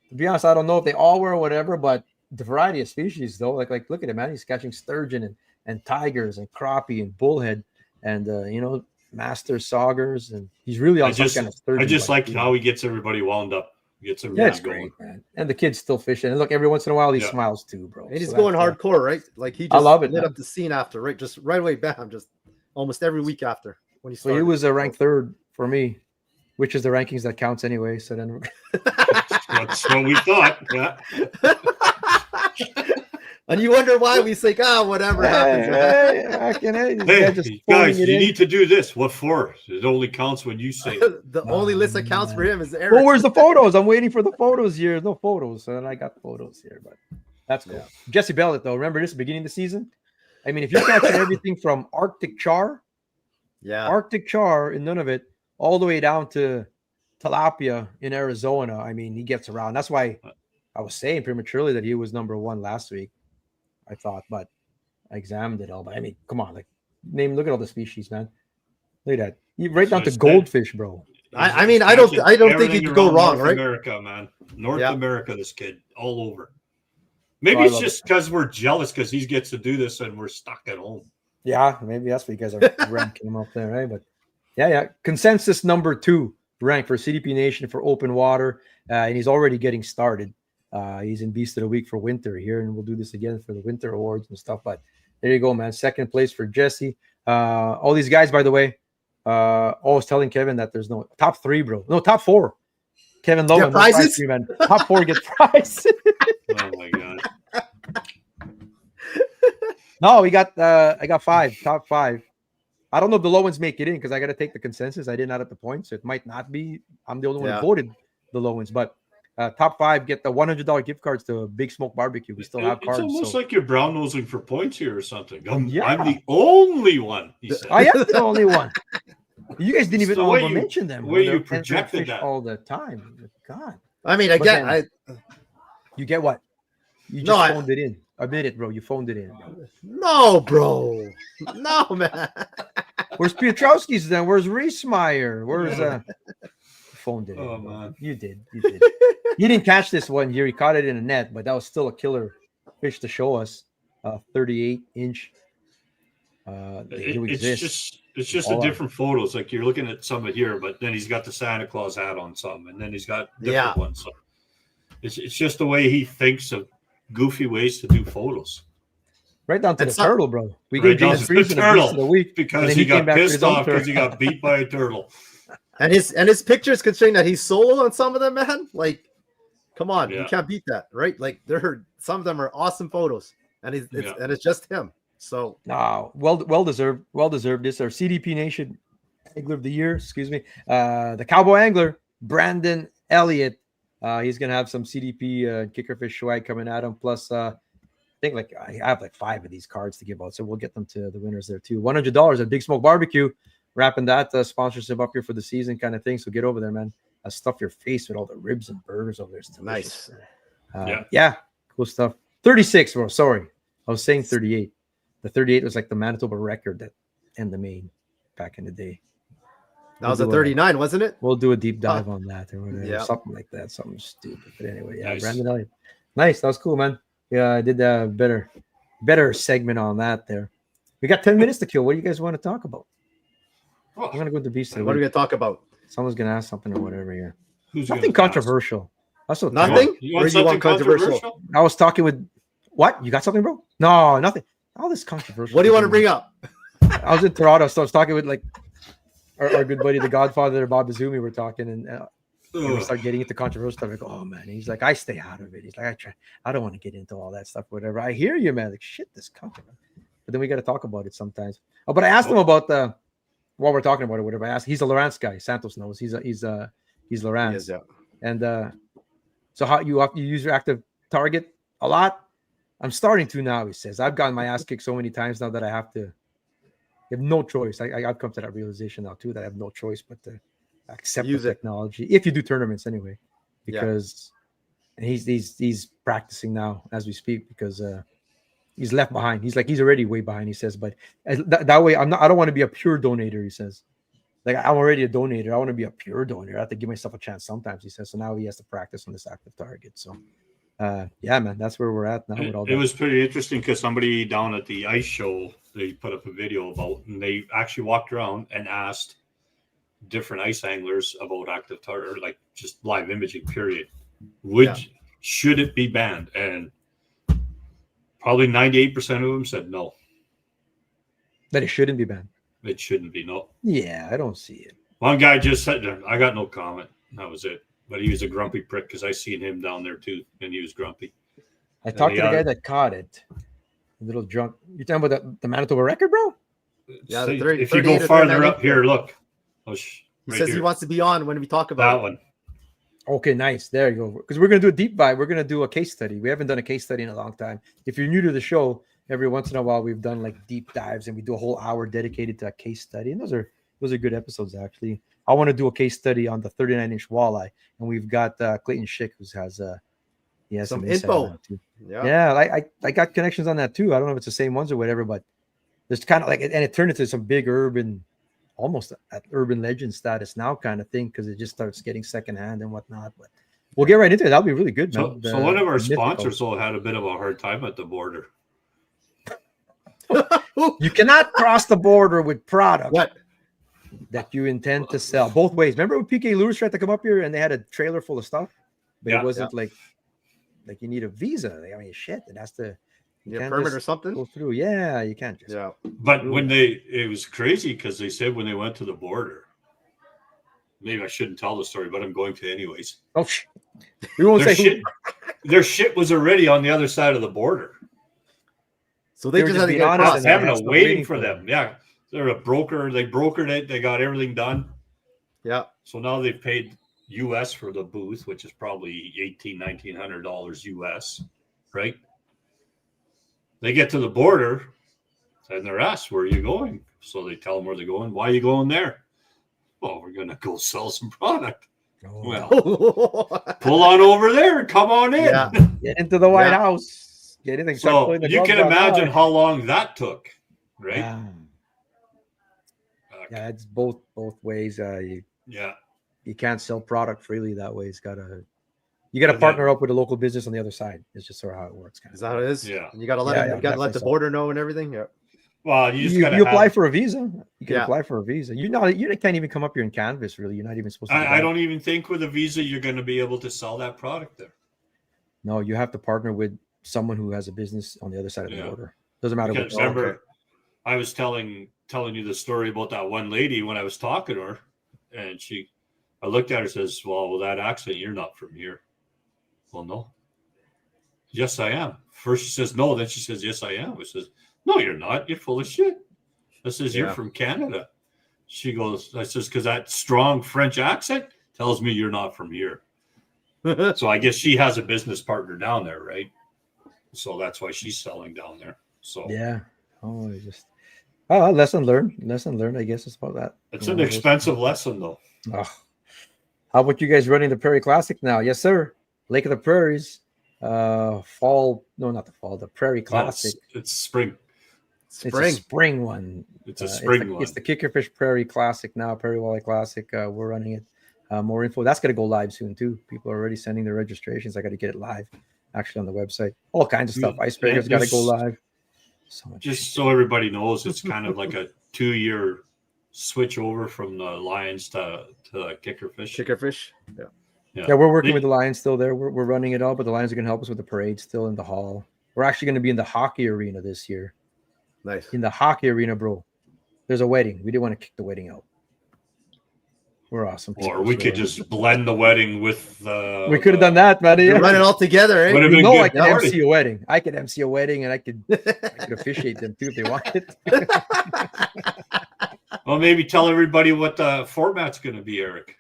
To be honest, I don't know if they all were or whatever, but the variety of species though, like look at him, man. He's catching sturgeon and tigers and crappie and bullhead and you know, master saugers, and he's really on some kind of sturgeon. I just like how he gets everybody wound up. Gets everybody going. Great, man. And the kid's still fishing. And look, every once in a while he smiles too, bro. And he's going hardcore, right? Like he just I love it, lit up the scene after, right? Just right away, bam, just almost every week after when he started. So he was ranked 3rd for me, which is the rankings that counts anyway. So then that's what we thought. Yeah. And you wonder why we say, whatever happens. Hey, guys, you need to do this. What for? It only counts when you say it. The only list that counts for him is Eric. Well, where's the photos? I'm waiting for the photos here. No photos. So then I got the photos here, but that's cool. Yeah. Jesse Bellett, though, remember this beginning of the season? I mean, if you're catching everything from Arctic char in Nunavut, all the way down to tilapia in Arizona, I mean, he gets around. That's why I was saying prematurely that he was number 1 last week. I thought, but I examined it all. But I mean, come on, look at all the species, man. Look at that. You right down to goldfish, bro. I mean, I don't think you could go wrong, right? America, man. North America, this kid, all over. Maybe it's just because we're jealous because he gets to do this and we're stuck at home. Yeah, maybe that's why you guys are ranking him up there, right? But yeah. Consensus number 2 rank for CDP Nation for open water, and he's already getting started. He's in Beast of the Week for winter here, and we'll do this again for the winter awards and stuff. But there you go, man. 2nd place for Jesse. All these guys, by the way, always telling Kevin that there's no top 3, bro. No, top 4. Kevin Logan, prizes? Man. Top 4 get prizes. Oh my god. No, I got 5, top 5. I don't know if the low ones make it in because I got to take the consensus. I didn't add up the points, so it might not be. I'm the only one who voted the low ones, but. Top 5 get the $100 gift cards to Big Smoke Barbecue. We still have cards. It's almost like you're brown nosing for points here or something. I'm the only one. He said. I am the only one. You guys didn't even mention them. Where you projected that all the time. God. I mean, But again, then- You get what? You No, just phoned it in. Admit it, bro. You phoned it in. Bro. no, bro, no, man. Where's Piotrowski's then? Where's Reesmeyer? Where's phoned it in? Oh, Bro. man. You did. You did. He didn't catch this one here. He caught it in a net, but that was still a killer fish to show us. 38-inch. They do exist. It's just All a out. different photos. Like you're looking at some of here, but then he's got the Santa Claus hat on some, and then he's got different Yeah. ones. So it's just the way he thinks of goofy ways to do photos. Right down to And the some- turtle, bro. We Right gave down James to the Friesen a turtle, beast of the week and Because then he came got back with pissed his own off because turtle. he got beat by a turtle. And his pictures, considering that he's solo on some of them, man. Like, come on, you Yeah. can't beat that, right? Like, some of them are awesome photos, and it's just him. So No, well deserved. Well deserved. This our CDP Nation Angler of the Year. Excuse me. The Cowboy Angler Brandon Elliott. He's gonna have some CDP kickerfish swag coming at him. Plus, I think like I have like 5 of these cards to give out, so we'll get them to the winners there too. $100 at Big Smoke Barbecue. Wrapping that sponsorship up here for the season, kind of thing. So get over there, man. Stuff your face with all the ribs and burgers over there. It's delicious. nice. Yeah, cool stuff. 36, bro. Sorry, I was saying 38. The 38 was like the Manitoba record that and the main back in the day. That was a 39, wasn't it? We'll do a deep dive on that or whatever, Yeah. something like that, something stupid. But anyway, yeah, Nice. Brandon Elliott. Nice, that was cool, man. Yeah, I did a better segment on that there. We got 10 minutes to kill. What do you guys want to talk about? Oh, I'm gonna go to the beast. What are we gonna talk about? Someone's gonna ask something or whatever here. who's Something gonna ask? controversial. That's what Nothing? You Or want you want something controversial? controversial? I was talking with what? You got something, bro? No, nothing. All this controversial. What do you want to bring up? I was in Toronto, so I was talking with like our good buddy, the Godfather, Bob Izumi. We're talking, and we Ugh. start getting into controversial stuff. I go, oh man, and he's like, I stay out of it. He's like, I don't want to get into all that stuff, whatever. I hear you, man. Like, shit, this controversial. But then we got to talk about it sometimes. Oh, but I asked him about while we're talking about it, whatever. I asked, he's a Lawrence guy. Santos knows he's Lawrence, Yes, yeah. and so how you use your active target a lot? I'm starting to now. He says I've gotten my ass kicked so many times now that I have to. You have no choice. I've come to that realization now too that I have no choice but to accept Use the it. technology if you do tournaments anyway, Yeah. because and he's practicing now as we speak because he's left behind. He's already way behind. He says, but that way I don't want to be a pure donator. He says, like I'm already a donator. I want to be a pure donator. I have to give myself a chance sometimes. He says, so now he has to practice on this active target. So yeah, man, that's where we're at now with all It that. was pretty interesting because somebody down at the ice show, they put up a video about, and they actually walked around and asked different ice anglers about active target, or like just live imaging, period. Should it be banned? And probably 98% of them said no, That it shouldn't be banned. it shouldn't be. No. Yeah, I don't see it. One guy just said, I got no comment. That was it. But he was a grumpy prick because I seen him down there too, and he was grumpy. I talked to the the guy that caught it. A little drunk. You're talking about the Manitoba record, bro? Yeah, So the 30 if you 38 go or farther 39. up here, look. He Right says here. he wants to be on when we talk that about it. one. Okay, nice. There you go. Because we're gonna do a deep dive. We're gonna do a case study. We haven't done a case study in a long time. If you're new to the show, every once in a while we've done like deep dives and we do a whole hour dedicated to a case study. And those are good episodes actually. I want to do a case study on the 39-inch walleye, and we've got Clayton Schick, who has he has Some insight info. on that too. Yeah. Yeah, I got connections on that too. I don't know if it's the same ones or whatever, but there's kind of like, and it turned into some big urban, almost at urban legend status now kind of thing, because it just starts getting secondhand and whatnot. But we'll get right into it. That'll be really good, man. So one of our The mythical. sponsors all had a bit of a hard time at the border. You cannot cross the border with product What? that you intend to sell both ways. Remember when PK Lewis tried to come up here and they had a trailer full of stuff, but Yeah. it wasn't like you need a visa. I mean, shit, it has to. You Yeah, can't permit just or something. go through. Yeah, you can't just. Yeah. But Ooh. when it was crazy because they said when they went to the border, maybe I shouldn't tell the story, but I'm going to anyways. Oh, we won't Their say shit, their shit was already on the other side of the border. So they They were just just had to being get honest across. and Having has a no waiting waiting for for them. Yeah. They're a broker. They brokered it. They got everything done. Yeah. So now they've paid US for the booth, which is probably $1,900 US, right? They get to the border and they're asked, where are you going? So they tell them where they're going. Why are you going there? Well, we're going to go sell some product. Oh, Well, pull on over there and come on in. Yeah. get into the White Yeah. House. Get in. So you can imagine how long that took, right? Yeah. Yeah, it's both ways. Yeah. You can't sell product freely that way. You gotta And partner then- up with a local business on the other side. It's just sort of how it works. Kind Is of. that how it is? Yeah. And you gotta Yeah, let yeah, you gotta let definitely the so. border know and everything. Yeah. Well, you just You gotta apply have, for a visa. You can Yeah. apply for a visa. You can't even come up here in canvas. Really, you're not even supposed to. I don't even think with a visa you're going to be able to sell that product there. No, you have to partner with someone who has a business on the other side of the Yeah. border. Doesn't matter Because which. remember, okay. I was telling you the story about that one lady when I was talking to her, and I looked at her and says, well, with that accent, you're not from here. Well, no. Yes, I am. First she says no, then she says, yes, I am. I says, no, you're not. You're full of shit. I says, you're Yeah. from Canada. She goes, I says, because that strong French accent tells me you're not from here. So I guess she has a business partner down there, right? So that's why she's selling down there. So Yeah. Oh, lesson learned. Lesson learned. I guess it's about that. it's You an know, expensive lesson, though. Oh. How about you guys running the Prairie Classic now? Yes, sir. Lake of the Prairies. Fall. No, not the fall. The Prairie No, Classic. it's spring. It's a Spring. spring one. It's a spring one. It's the Kickerfish Prairie Classic now. Prairie Walleye Classic. We're running it. More info. That's going to go live soon too. People are already sending their registrations. I got to get it live, actually, on the website. All kinds of stuff. Icebreakers got to go live. So much. Just so everybody knows, it's kind of like a 2-year switch over from the Lions to Kickerfish. Kickerfish. Yeah. Yeah, we're working with the Lions still there. We're running it all, but the Lions are going to help us with the parade still in the hall. We're actually going to be in the hockey arena this year. Nice. In the hockey arena, bro. There's a wedding. We didn't want to kick the wedding out. We're awesome. Or we could just blend the wedding with we could have done that, man. You Yeah. run it all together, eh? Would have You been know good I could party. MC a wedding. I could MC a wedding and I could officiate them too if they wanted. Well, maybe tell everybody what the format's going to be, Eric.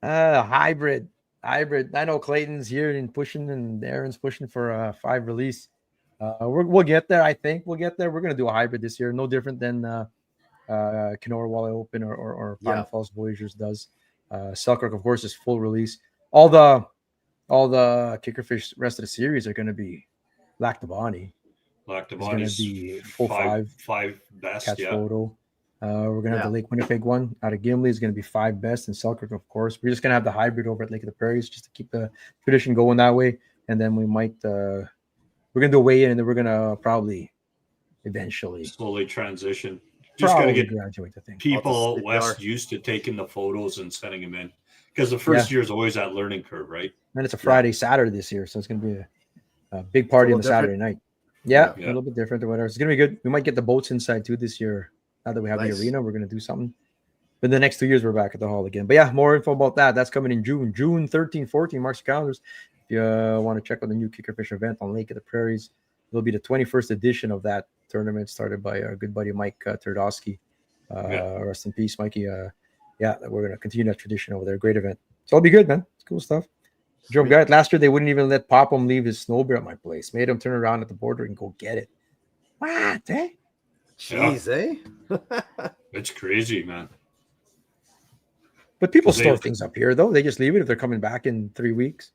Hybrid. I know Clayton's here and pushing, and Aaron's pushing for a 5 release. We'll get there. I think we'll get there. We're gonna do a hybrid this year, no different than Kenora Walleye Open or Final Falls Voyagers does. Selkirk, of course, is full release. All the Kickerfish rest of the series are gonna be Lactabani. It's gonna be full five best catch photo. We're gonna have the Lake Winnipeg one out of Gimli. Is gonna be 5 best, and Selkirk, of course. We're just gonna have the hybrid over at Lake of the Prairies just to keep the tradition going that way. And then we might we're gonna do a weigh in, and then we're gonna probably eventually slowly transition. Just got to get graduate the thing. people out west used to taking the photos and sending them in, because the first year is always that learning curve, right? And it's a Friday, Saturday this year, so it's gonna be a big party on the Saturday night. Yeah, a little bit different or whatever. It's gonna be good. We might get the boats inside too this year. Now that we have the arena, we're gonna do something. But the next 2 years, we're back at the hall again. But yeah, more info about that. That's coming in June 13, 14. Mark your calendars. If you want to check out the new Kickerfish event on Lake of the Prairies, it'll be the 21st edition of that tournament started by our good buddy Mike Turdowski. Rest in peace, Mikey. We're gonna continue that tradition over there. Great event. So it'll be good, man. It's cool stuff. Joe Garrett, last year they wouldn't even let Popham leave his snow bear at my place. Made him turn around at the border and go get it. What? Eh? Jeez, eh? It's crazy, man. But people store things up here, though. They just leave it if they're coming back in 3 weeks.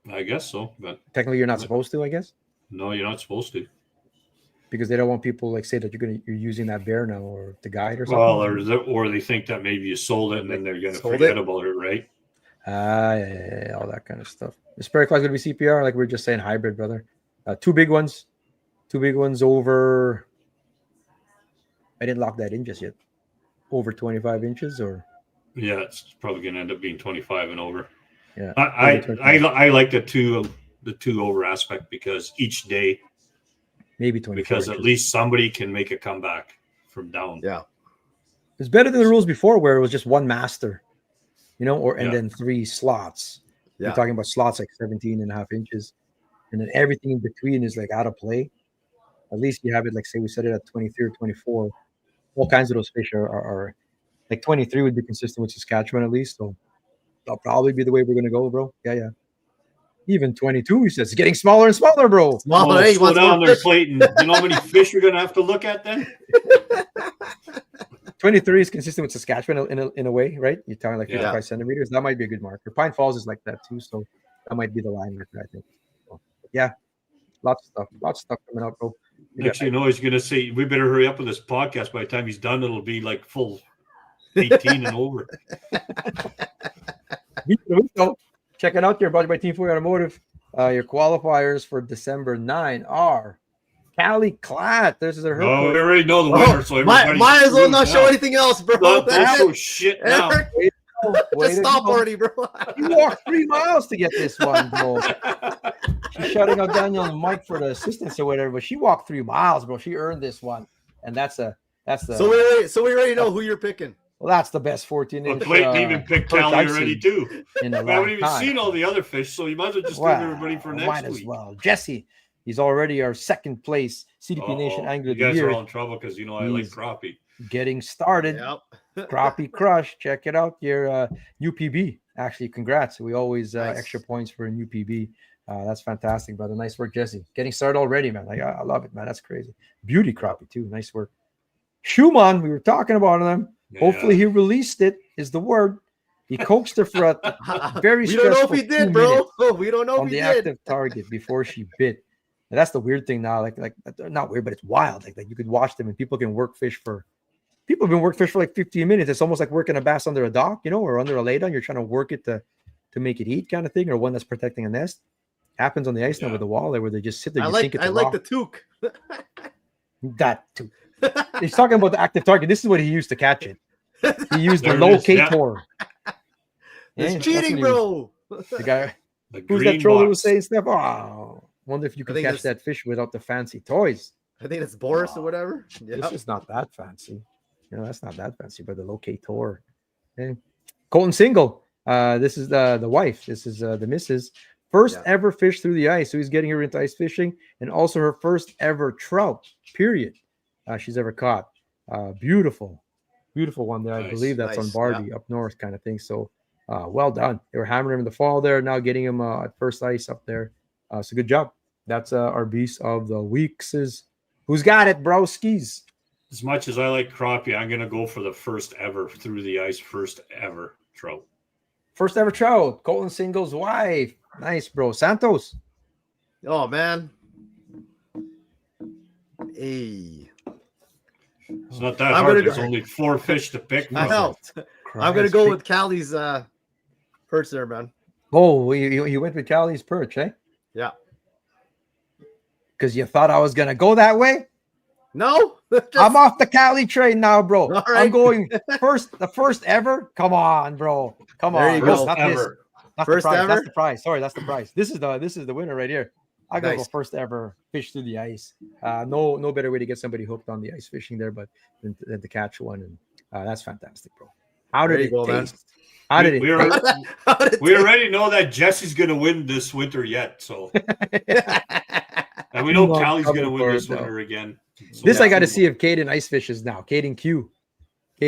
I guess so, but technically you're not supposed to, I guess. No, you're not supposed to, because they don't want people like say that you're using that bear now or to guide or something. Well, or they think that maybe you sold it and then they're gonna forget about it, right? Yeah, all that kind of stuff. The Prairie Classic gonna be CPR, like we were just saying, hybrid, brother. 2 big ones over. I didn't lock that in just yet. Over 25 inches, or yeah, it's probably gonna end up being 25 and over. Yeah, I like the two over aspect, because each day maybe 24 because inches. At least somebody can make a comeback from down. Yeah, it's better than the rules before where it was just one master, and then 3 slots. Yeah. You're talking about slots like 17.5 inches, and then everything in between is like out of play. At least you have it, like say we set it at 23 or 24. All kinds of those fish are like 23 would be consistent with Saskatchewan at least. So that'll probably be the way we're gonna go, bro. Yeah. Even 22, he says, it's getting smaller and smaller, bro. Smaller, hey, slow down there, Clayton. You know how many fish you're gonna have to look at then? 23 is consistent with Saskatchewan in a way, right? You're talking like Yeah. 55 centimeters. That might be a good marker. Pine Falls is like that too, so that might be the line marker, I think. So, yeah, lots of stuff coming up, bro. Next thing you know, he's going to say, we better hurry up with this podcast. By the time he's done, it'll be like full 18 and over. So, check it out there, brought by Team 4 Automotive. Your qualifiers for December 9 are Callie Klatt. This is her. Oh, we already know the winner, so everybody. Might as well not show anything else, bro. Don't show shit now. Just stop already, bro. You walked 3 miles to get this one, bro. She's shutting out Daniel and Mike for the assistance or whatever, but she walked 3 miles, bro. She earned this one, and that's the. So we already know who you're picking. Well, that's the best 14-inch. Clayton even picked Callie already too. We haven't even seen all the other fish, so you might as well just leave everybody for next might week. As well. Jesse, he's already our second place CDP Nation Angler of the Year. You guys are all in trouble because I like crappie. Getting started. Yep. Crappie Crush. Check it out. Your UPB. Actually, congrats. We always extra points for a UPB. That's fantastic, brother. Nice work, Jesse. Getting started already, man. Like I love it, man. That's crazy. Beauty crappie too. Nice work. Schumann, we were talking about them. Yeah. Hopefully he released it, is the word. He coaxed her for a very stressful. We don't know if he did, bro. We don't know if he did. On the active target before she bit. And that's the weird thing now. Like not weird, but it's wild. Like you could watch them and people can work fish for. People have been working fish for like 15 minutes. It's almost like working a bass under a dock, or under a laydown. You're trying to work it to make it eat, kind of thing, or one that's protecting a nest. Happens on the ice now with the wall there, where they just sit there. I like the toque. That toque. He's talking about the active target. This is what he used to catch it. He used the locator. It's cheating, bro. The guy who's that troll who was saying stuff? Oh, wonder if you can catch that fish without the fancy toys. I think it's Boris or whatever. Yep. This is not that fancy. That's not that fancy, but the locator. Okay. Colton Single. This is the wife. This is the missus. First ever fish through the ice. So he's getting her into ice fishing, and also her first ever trout, period. She's ever caught. Beautiful one there. I believe that's on Barbie up north kind of thing. So well done. They were hammering him in the fall there. Now getting him at first ice up there. So good job. That's our beast of the weeks. Who's got it, bro? Skis. As much as I like crappie, I'm going to go for the first ever through the ice, first ever trout. First ever trout. Colton Single's wife. Nice, bro. Santos. Oh, man. Hey. It's not that hard. There's only 4 fish to pick from. I helped. I'm going to go with Callie's perch there, man. Oh, you went with Callie's perch, eh? Yeah. Because you thought I was going to go that way? No. I'm off the Callie train now, bro. Right. I'm going the first ever. Come on, bro. Come on. There you go. Not ever. That's first the prize. ever? That's the prize. Sorry, that's the prize. This is the winner right here. I gotta go Nice. first ever fish through the ice. No better way to get somebody hooked on the ice fishing there, but than to catch one, and that's fantastic, bro. How did it taste? How did it? We already know that Jesse's gonna win this winter yet, so and we know Callie's gonna win this winter again. So this I got to see if Caden ice fishes now. Caden Q. I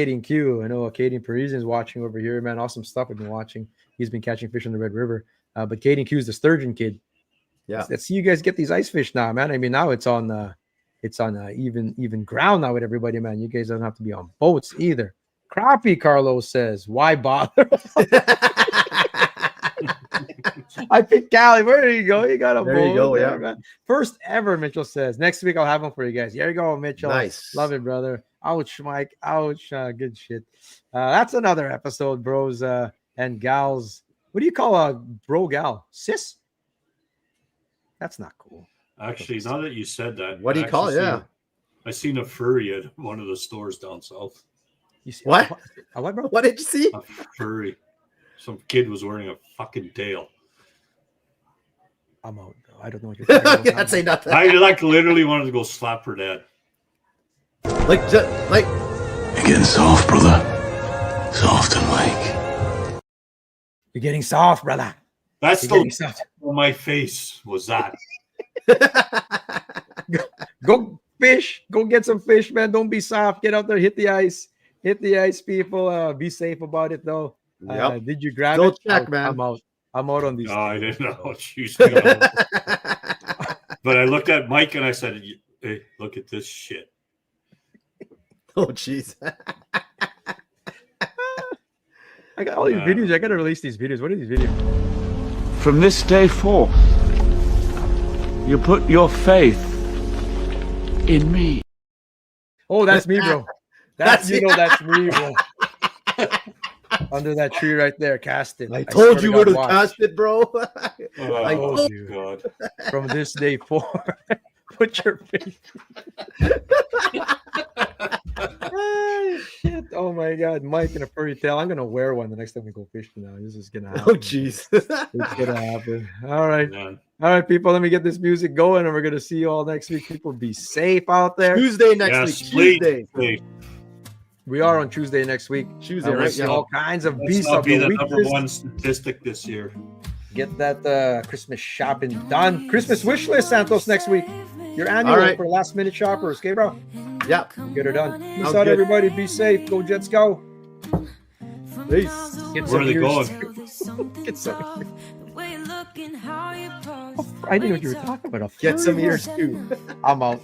know Caden Parisian is watching over here, man. Awesome stuff I've been watching. He's been catching fish in the Red River. But Caden Q is the sturgeon kid. Yeah. Let's see you guys get these ice fish now, man. I mean, now it's on even ground now with everybody, man. You guys don't have to be on boats either. Crappie, Carlos says, why bother? I picked Callie. Where do you go? You got a there you go, there, man. First ever, Mitchell says. Next week I'll have them for you guys. There you go, Mitchell. Nice. Love it, brother. Ouch, Mike. Ouch. Good shit. That's another episode, bros and gals. What do you call a bro gal? Sis? That's not cool. Actually, now that you said that, what do you call it? Yeah. I seen a furry at one of the stores down south. You see what? What, bro? What did you see? A furry. Some kid was wearing a fucking tail. I'm out. I don't know what you're talking about. Can't say nothing. I literally wanted to go slap her dad. Like. You're getting soft, brother. Soft and like. You're getting soft, brother. That's You're getting the soft. on my face was that. Go fish. Go get some fish, man. Don't be soft. Get out there. Hit the ice. Hit the ice, people. Be safe about it, though. Yep. Did you grab Go it? check, man. I'm out on these. No, I didn't know. But I looked at Mike and I said, "Hey, look at this shit." Oh, jeez. I got all these videos. I gotta release these videos. What are these videos? From this day forth, you put your faith in me. Oh, that's me, bro. That's that's me, bro. Under that tree right there, cast it. I told you where to watch. cast it, bro. I told you. you. God. From this day forward, put your faith. Oh, shit. Oh my God, Mike in a furry tail. I'm gonna wear one the next time we go fishing. Now this is gonna happen. Oh, jeez. It's gonna happen. All right, Man. all right, people. Let me get this music going, and we're gonna see you all next week. People, be safe out there. Tuesday next Yes, week. please. Tuesday. Please. We are on Tuesday next week. Tuesday, We'll right? see Yeah. all kinds of Let's beasts not of be the the week. number one statistic this year. Get that Christmas shopping done. Christmas wish list, Santos, next week. Your annual All right. for last minute shoppers. Okay, bro? Yeah. Get her done. Peace Sounds out, good. everybody. Be safe. Go Jets, go. Peace. Get Where some are they ears. going? Get some. I didn't know what you were talking about. Get some ears too. I'm out.